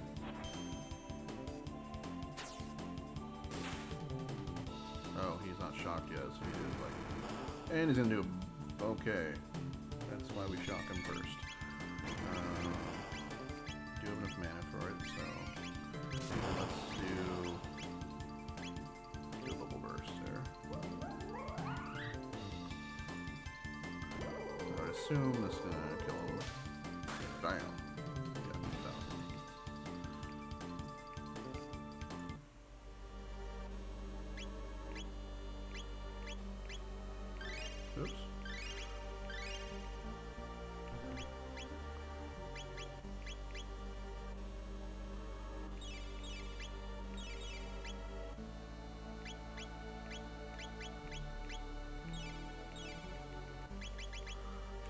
Oh, he's not shocked yet, so he is like... And he's gonna do a... Okay. That's why we shock him first. Do have enough mana for it, so... Let's do a bubble burst there. So I assume this is gonna kill him. Damn. Yeah, 1,000. Oops.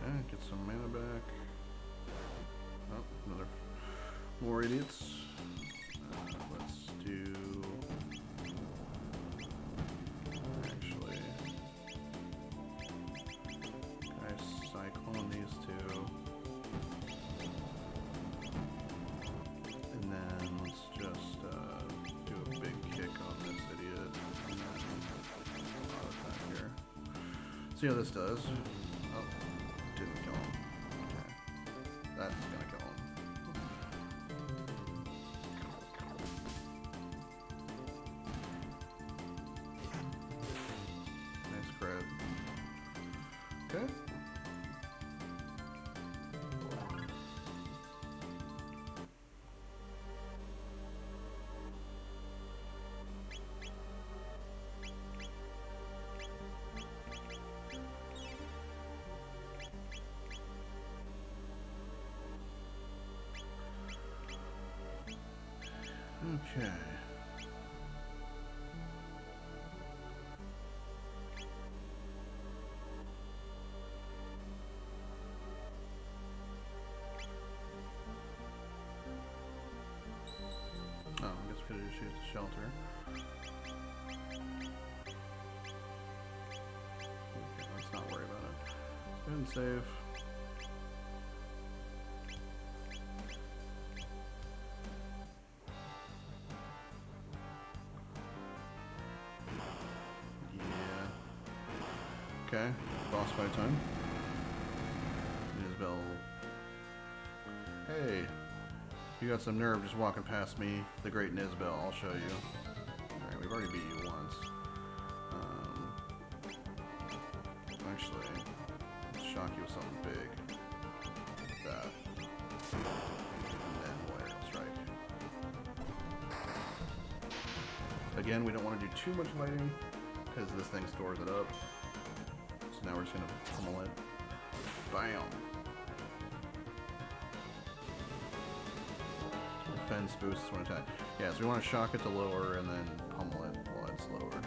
Okay, get some mana back. Oh, another more idiots. Let's do. Actually, guys, cyclone these two, and then let's just do a big kick on this idiot. And then auto attack here. See how this does. Oh, didn't kill him. Okay, that's gonna kill him. Nice crit. Okay. Okay. Oh, I guess we could just use the shelter. Okay, let's not worry about it. Let's go ahead and save. Okay, boss fight time. Isabel. Hey, you got some nerve just walking past me, the great Nisbel. I'll show you. Alright, we've already beat you once. Actually, let's shock you with something big. Like that. And then lightning strike. Again, we don't want to do too much lighting, because this thing stores it up. So now we're just gonna pummel it. Bam! Defense boosts one attack. Yeah, so we want to shock it to lower and then pummel it while it's lower.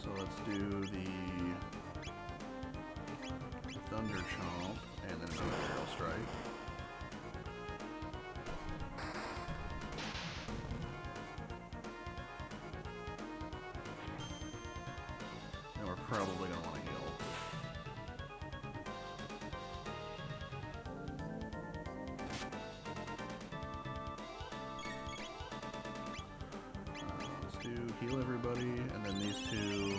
So let's do the Thunder Chomp and then another Aerial Strike. Probably going to want to heal. Let's do heal everybody, and then these two.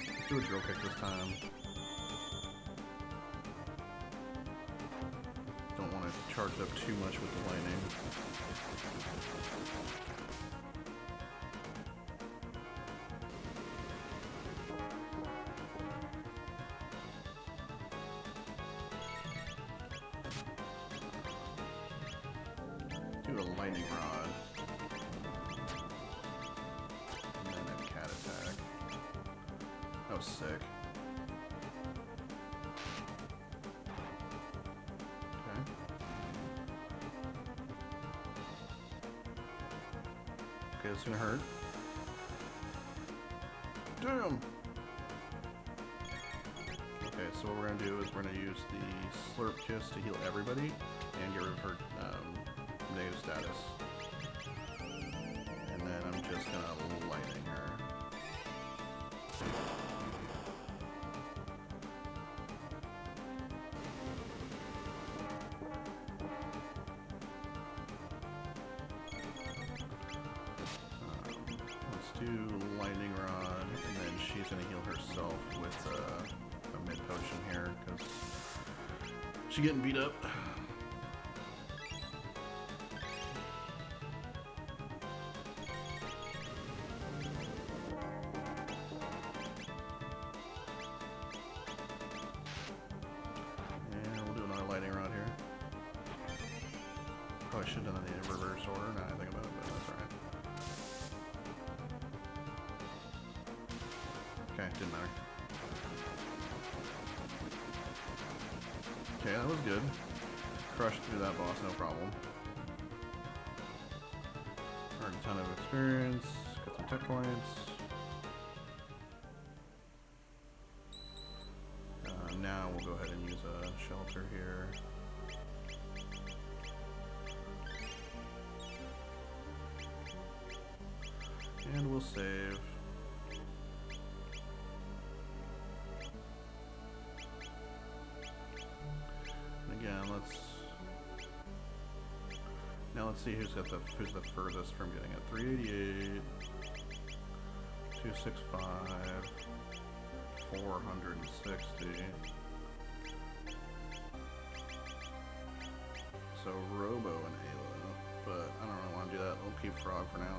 Let's do a drill kick this time. Don't want to charge up too much with the lightning. do a lightning rod. And then a cat attack. That was sick. Okay. Okay, it's gonna hurt. Damn! Okay, so what we're gonna do is we're gonna use the Slurp Kiss to heal everybody and get rid of her negative status. And then I'm just gonna lightning her. Let's do lightning rod, and then she's gonna heal herself with a mid potion here because she's getting beat up. I should have done it in reverse order now I think about it, but that's alright. Okay, didn't matter. Okay, that was good. Crushed through that boss, no problem. Earned a ton of experience, got some tech points. Now we'll go ahead and use a shelter here. And we'll save. And again, let's see who's the furthest from getting it. 388, 265, 460. So Robo and Ayla, but I don't really want to do that. We'll keep Frog for now.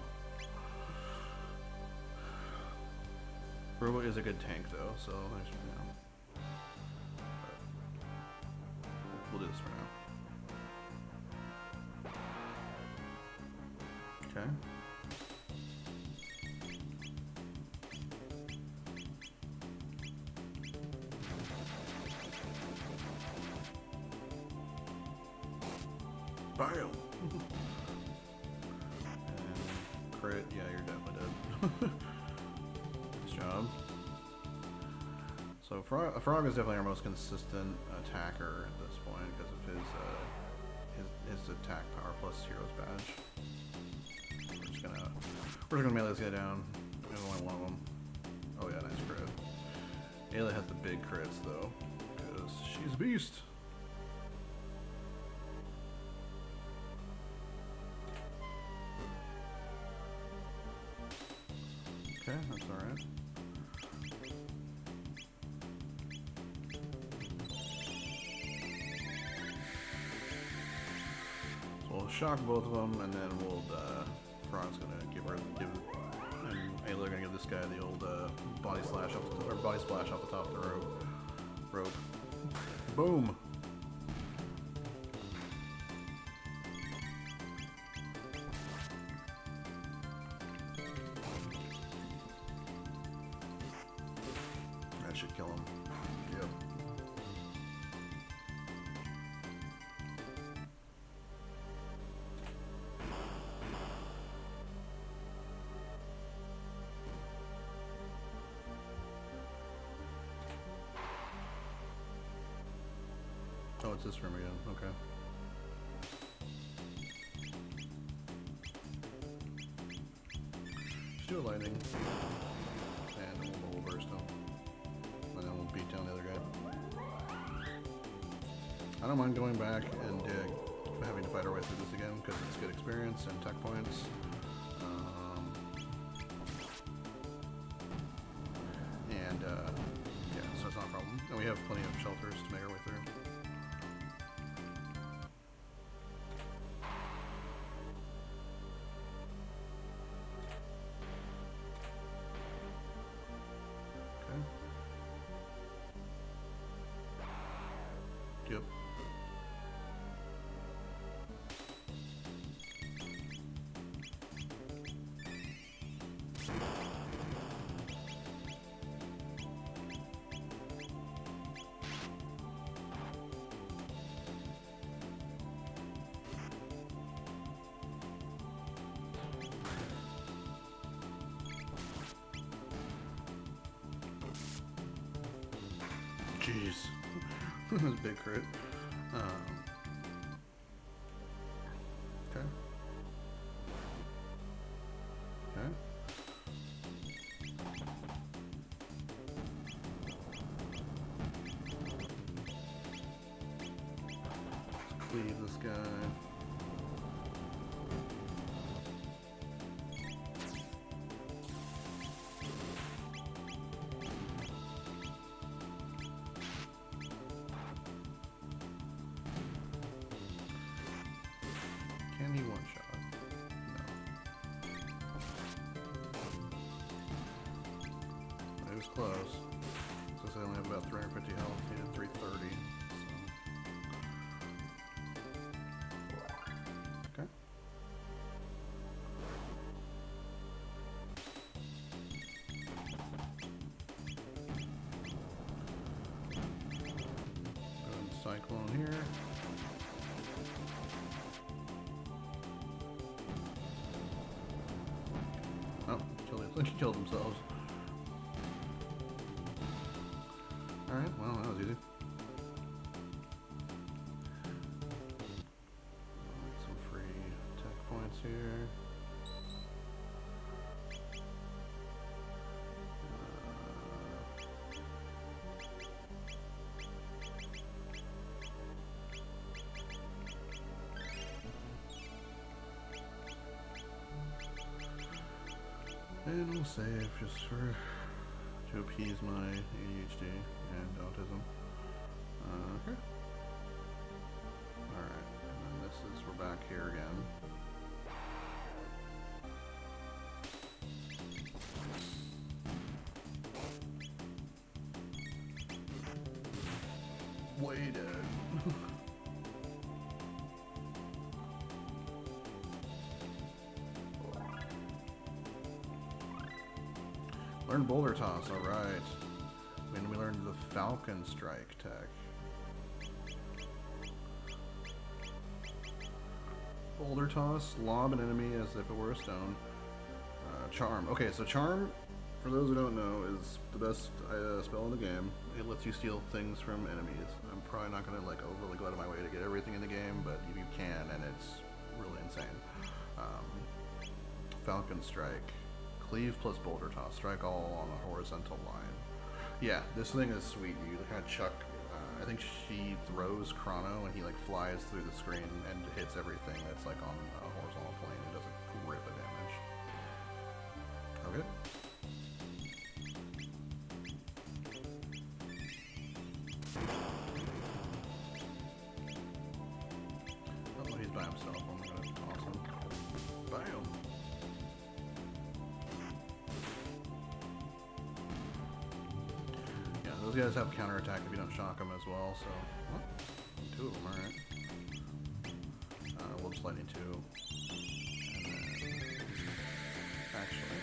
Robo is a good tank though, so there's, you know, we'll do this for now. Okay. Bam! And crit, yeah, you're definitely dead. Nice job. So Frog is definitely our most consistent attacker at this point because of his attack power plus hero's badge. We're just gonna melee this guy down. There's only one of them. Oh yeah, nice crit. Ayla has the big crits though, because she's a beast. Okay, that's alright. So we'll shock both of them, and then we'll, Frog's gonna and Ayla gonna give this guy the old, body splash off the top of the rope. Boom! That should kill him. Yep. Oh, it's this room again. Okay. Let's do a lightning. And then we'll burst him. And then we'll beat down the other guy. I don't mind going back and having to fight our way through this again because it's good experience and tech points. Yeah, so it's not a problem. And we have plenty of shelters to make our way through. Yep. jeez. That was a big crit. Okay. Okay. Let's cleave this guy. Can he one-shot? No. It was close. So I only have about 350 health. He did 330. So. Okay. Go and cyclone here. They killed themselves. Alright, well, that was easy. Some free tech points here. And we'll save just to appease my ADHD and autism. Okay. Alright, and then this is, we're back here again. Waited. Learn boulder toss, alright. And we learned the Falcon Strike tech. Boulder toss, lob an enemy as if it were a stone. Charm. Okay, so Charm, for those who don't know, is the best spell in the game. It lets you steal things from enemies. I'm probably not going to like overly go out of my way to get everything in the game, but you can, and it's really insane. Falcon Strike. Cleave plus boulder toss. Strike all on a horizontal line. Yeah, this thing is sweet. You kind of chuck. I think she throws Chrono and he like flies through the screen and hits everything that's like on a horizontal plane. It does a grip of damage. Okay. Oh, he's by himself. I'm gonna toss him. Bam. Those guys have counterattack if you don't shock them as well, so... Oh, two of them, alright. We'll just lightning two. And then... Actually,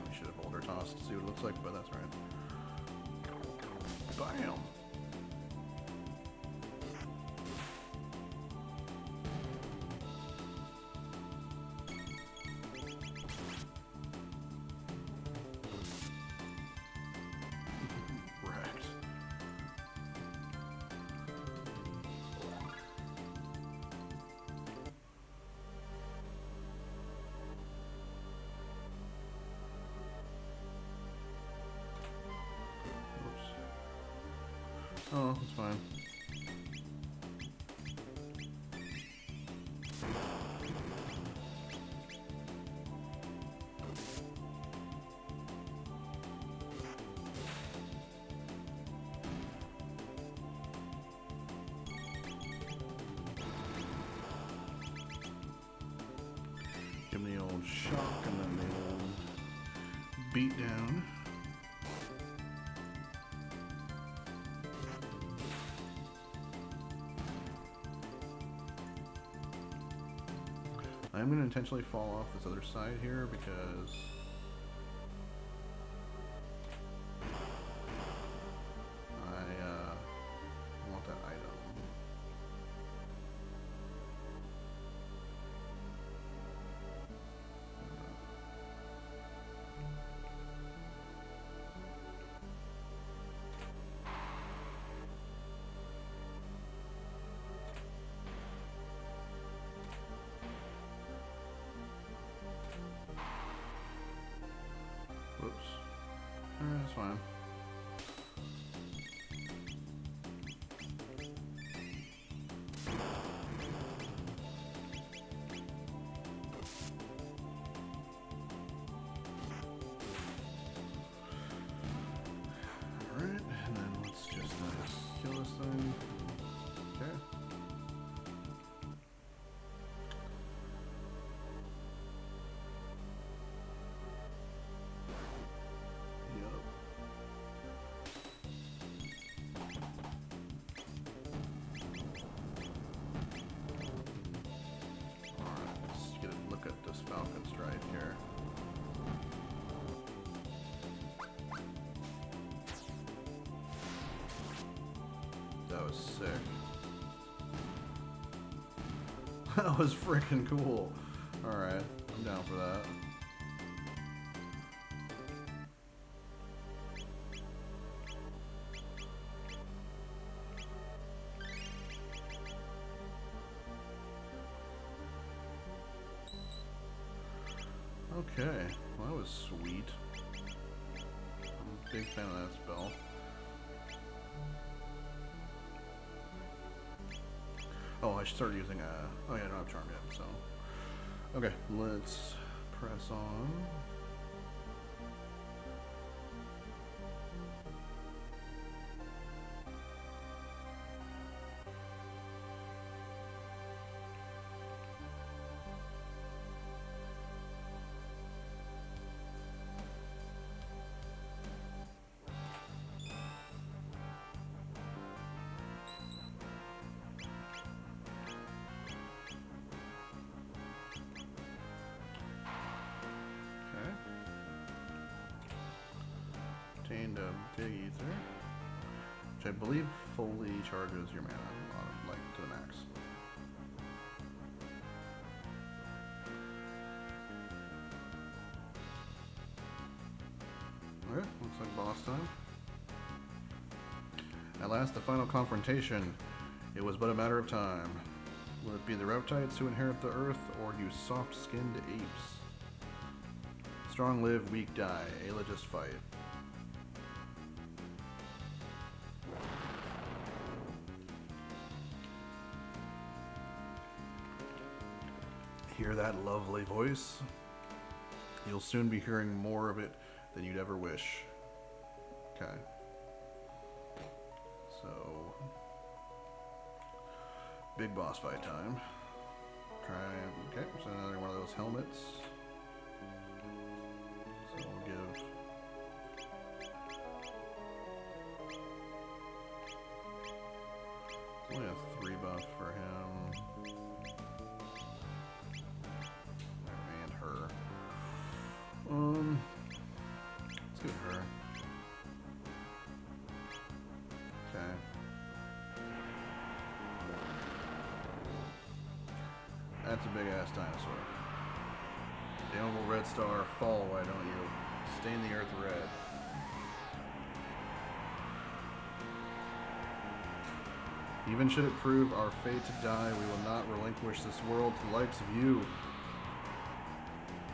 we should have boulder tossed to see what it looks like, but that's right. Bam! Oh, that's fine. Give him the old shock and then the old beat down. I'm going to intentionally fall off this other side here because I want that item. fine. Alright, and then let's just kill this thing. Okay. That was sick. That was freaking cool. Alright, I'm down for that. Okay, well, that was sweet. I'm a big fan of that spell. Oh, I should start using oh yeah, I don't have charm yet, so. Okay, let's press on. Obtained a big ether, which I believe fully charges your mana, like to the max. Okay, looks like boss time. At last, the final confrontation. It was but a matter of time. Will it be the reptiles who inherit the earth, or you soft-skinned apes? Strong live, weak die. Ayla, just fight. Hear that lovely voice? You'll soon be hearing more of it than you'd ever wish. Okay. So, big boss fight time. Okay, so another one of those helmets. So we'll give... only a 3 buff for him. Let's give her. Okay. That's a big ass dinosaur. Damnable red star, fall, why don't you? Stain the earth red. Even should it prove our fate to die, we will not relinquish this world to the likes of you.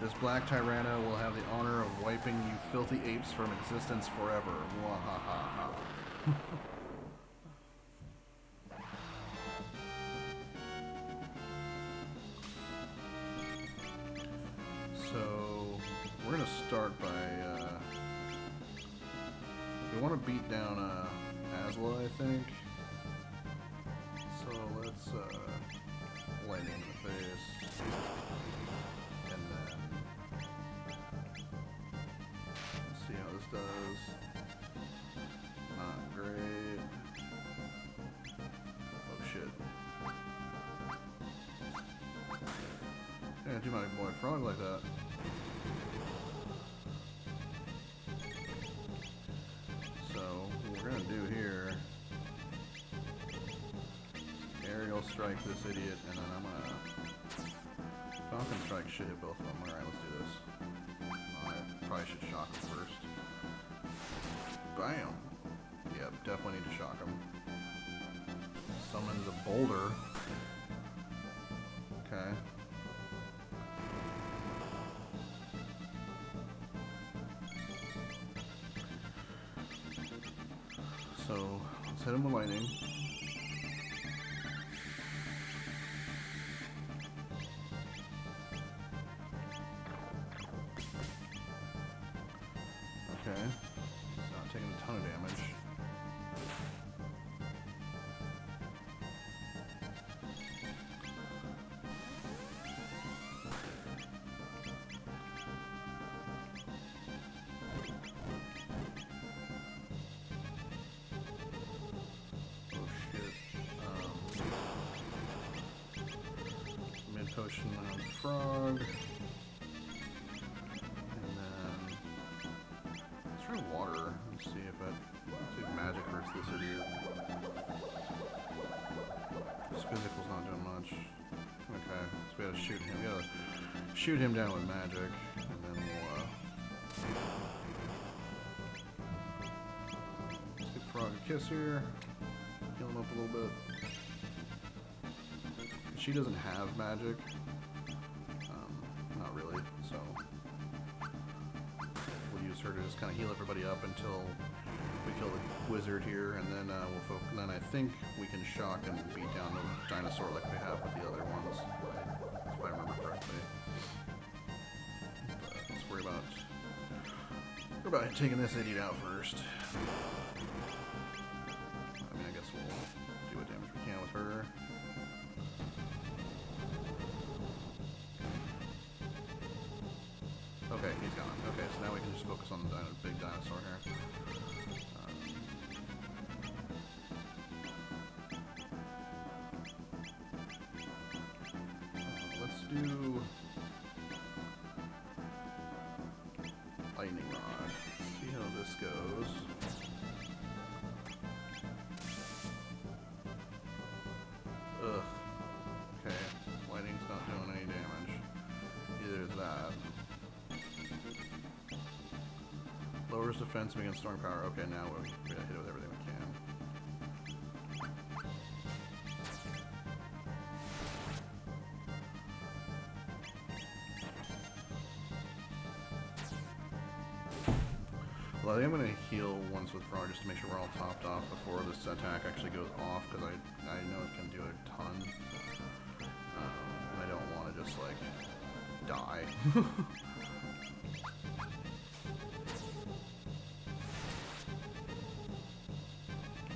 This black Tyrano will have the honor of wiping you filthy apes from existence forever. Mwahaha. So, we're going to start by, we want to beat down Ayla, I think. So let's lightning in the face. See how this does. Not great. Oh shit. Can't do my boy frog like that. So, what we're gonna do here, aerial strike this idiot, and then I'm gonna Falcon strike should hit both of them. Alright, let's do this. I probably should shock him first. Bam! Yep, definitely need to shock him. Summon the boulder. Okay. Let's hit him with lightning. Okay. He's not taking a ton of damage. Potion on the frog, and then let's try water and see if magic hurts this idiot. This physical's not doing much. Okay, so we gotta shoot him. We gotta shoot him down with magic, and then we'll let's give Frog a kiss here, heal him up a little bit. She doesn't have magic, not really, so we'll use her to just kind of heal everybody up until we kill the wizard here, and then then I think we can shock and beat down the dinosaur like we have with the other ones, if I remember correctly. But let's worry about taking this idiot out first. I mean, I guess we'll do what damage we can with her. Okay, he's gone. Okay, so now we can just focus on the big dinosaur here. Let's do lightning rod. See how this goes. Ugh. Okay, lightning's not doing any damage. Either is that. Lowers defense against storm power. Okay, now we're gonna hit it with everything we can. Well, I think I'm gonna heal once with Frog just to make sure we're all topped off before this attack actually goes off, because I know it can do a ton, and I don't want to just like die.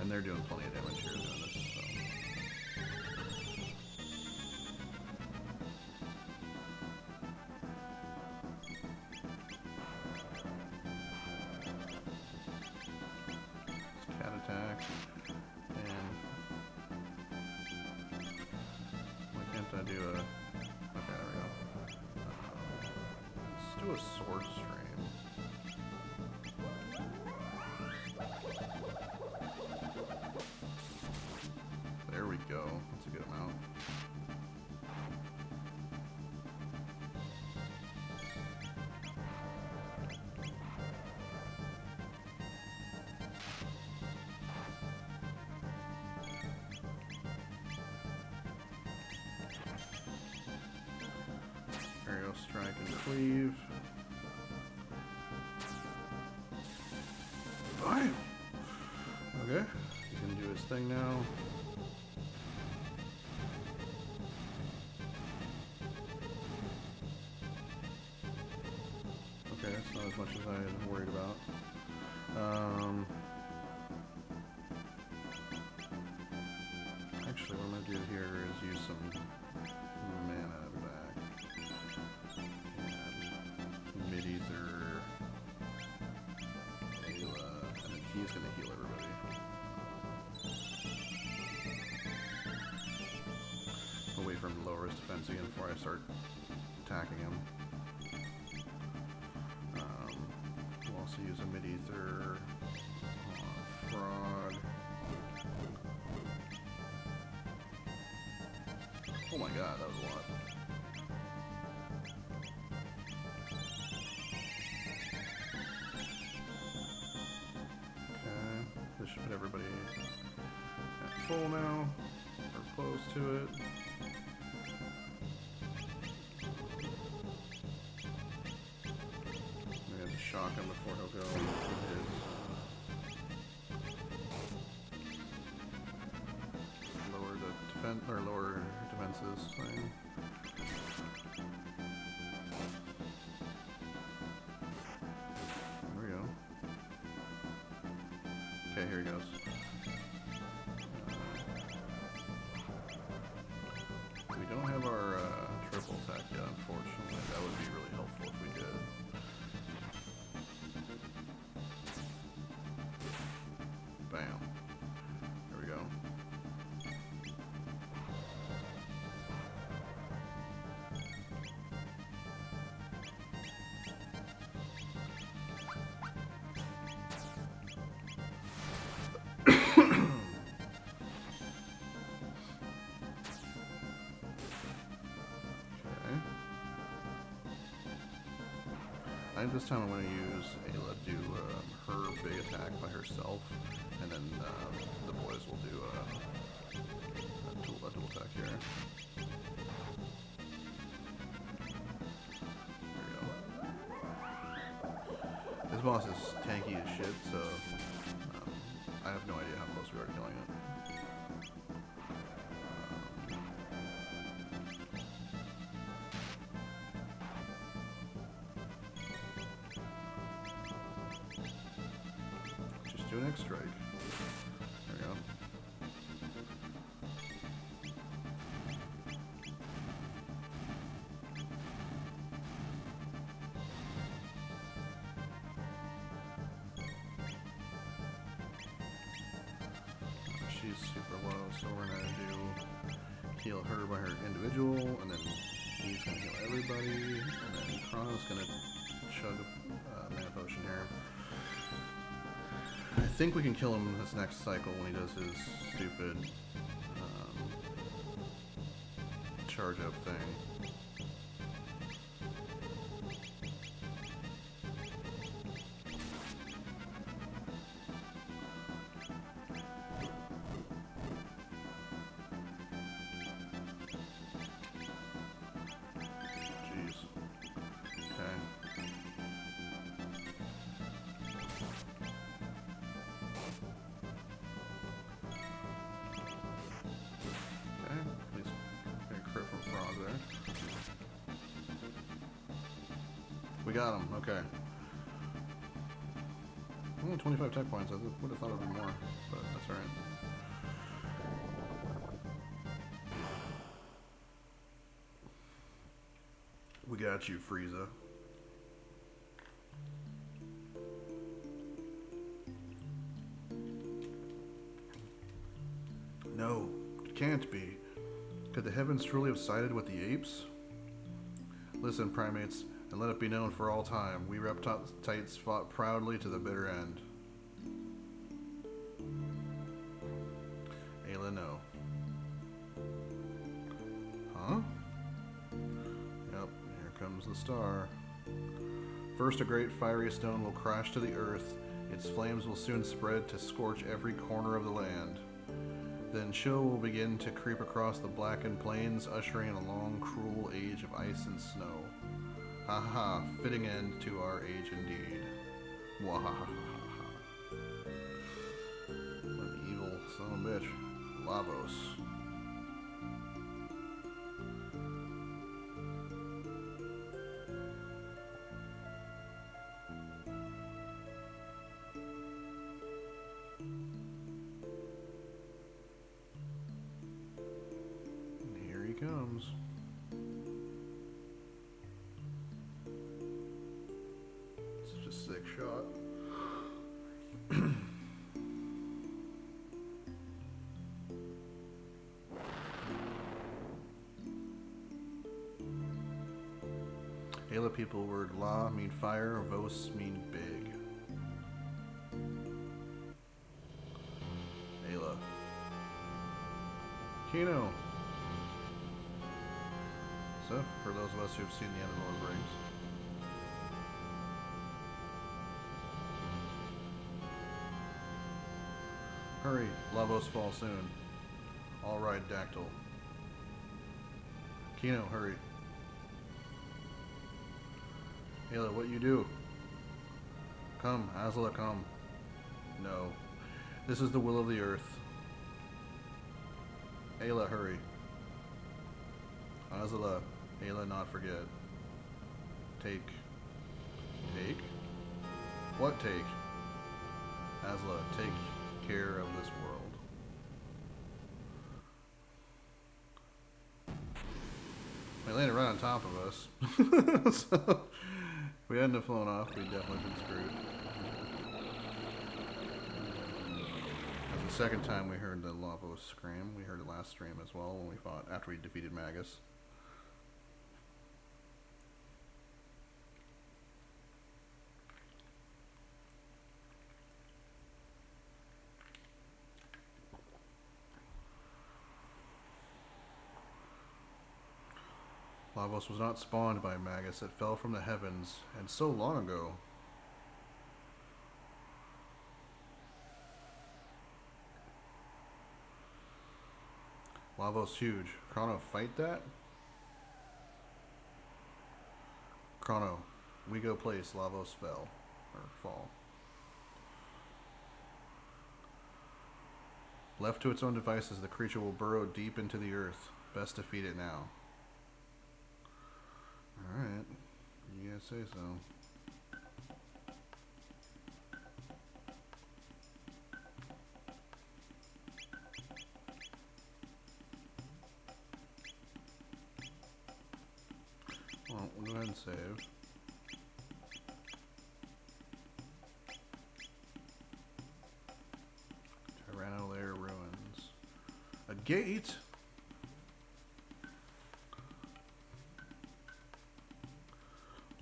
And they're doing plenty of damage here doing this, so. It's cat attack. And why can't I do a... Okay, there we go. Let's do a sword stream. There we go. That's a good amount. Aerial strike and cleave. Fine. Okay. He's gonna do his thing now. That's not as much as I had worried about. Actually, what I'm going to do here is use some mana back. And mid-ether, Ayla, and then he's going to heal everybody. I'll wait for him to lower his defense again before I start attacking him. Also use a mid-ether on Frog. Oh my god, that was a lot. Okay, this should put everybody at full now, or close to it. Shock him before he'll go into his defense or lower defenses thing. There we go. Okay, here he goes. We don't have our triple attack yet, unfortunately. That would be really helpful if we did. Bam. There we go. I think this time I'm going to use Ayla to do her big attack by herself, and then the boys will do a dual attack here. There we go. This boss is tanky as shit, so I have no idea how close we are to killing it. Do an X strike. There we go. She's super low, so we're gonna heal her by her individual, and then he's gonna heal everybody, and then Chrono's gonna chug a mana potion here. I think we can kill him this next cycle when he does his stupid charge up thing. Jeez. Okay. We got him, okay. Only 25 tech points, I would have thought it would be more, but that's alright. We got you, Frieza. No, it can't be. Could the heavens truly have sided with the apes? Listen, primates, and let it be known for all time, we reptites fought proudly to the bitter end. Ayla, no. Huh? Yep, here comes the star. First, a great fiery stone will crash to the earth. Its flames will soon spread to scorch every corner of the land. Then chill will begin to creep across the blackened plains, ushering in a long, cruel age of ice and snow. Ha ha, fitting end to our age indeed. Wahahaha. What an evil son of a bitch. Lavos. And here he comes. Such a sick shot. Ayla people word la mean fire, vos mean big. Ayla. Kino. So, for those of us who've seen the end of Lord of the Rings. Hurry, Lavos fall soon. All right, Dactyl. Kino, hurry. Ayla, what you do? Come, Azla, come. No. This is the will of the earth. Ayla, hurry. Azula, Ayla, not forget. Take. What take? Azula, take care of this world. They landed right on top of us. So, if we hadn't have flown off, we'd definitely been screwed. That's the second time we heard the Lavos scream. We heard it last stream as well when we fought, after we defeated Magus. Lavos was not spawned by Magus, it fell from the heavens, and so long ago. Lavos huge. Chrono, fight that? Chrono, we go place, Lavos fell. Or fall. Left to its own devices, the creature will burrow deep into the earth. Best defeat it now. Alright. You guys say so. Well, we'll go ahead and save. Tyrano Lair ruins. A gate?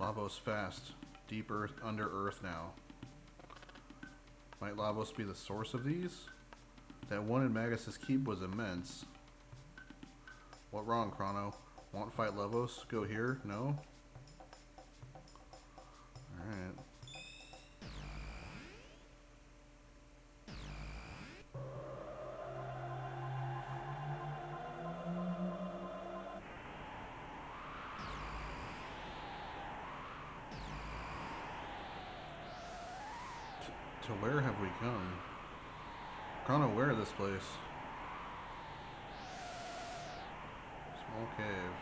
Lavos fast. Deep earth, under earth now. Might Lavos be the source of these? That one in Magus' keep was immense. What wrong, Chrono? Won't fight Lavos? Go here? No? Alright. To where have we come? Chrono, where is this place? Small cave.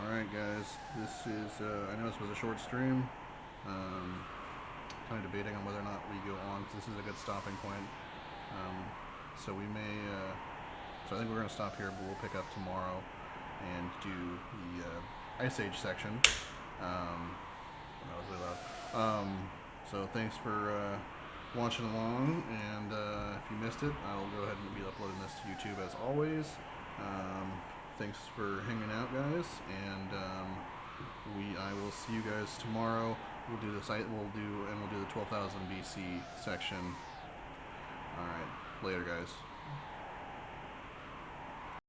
Alright guys, this is, I know this was a short stream. Kind of debating on whether or not we go on, because this is a good stopping point. So we may, so I think we're going to stop here, but we'll pick up tomorrow and do the Ice Age section. That was really loud. So thanks for watching along, and if you missed it, I'll go ahead and be uploading this to YouTube as always. Thanks for hanging out, guys, and I will see you guys tomorrow. We'll do the 12,000 BC section. All right, later, guys.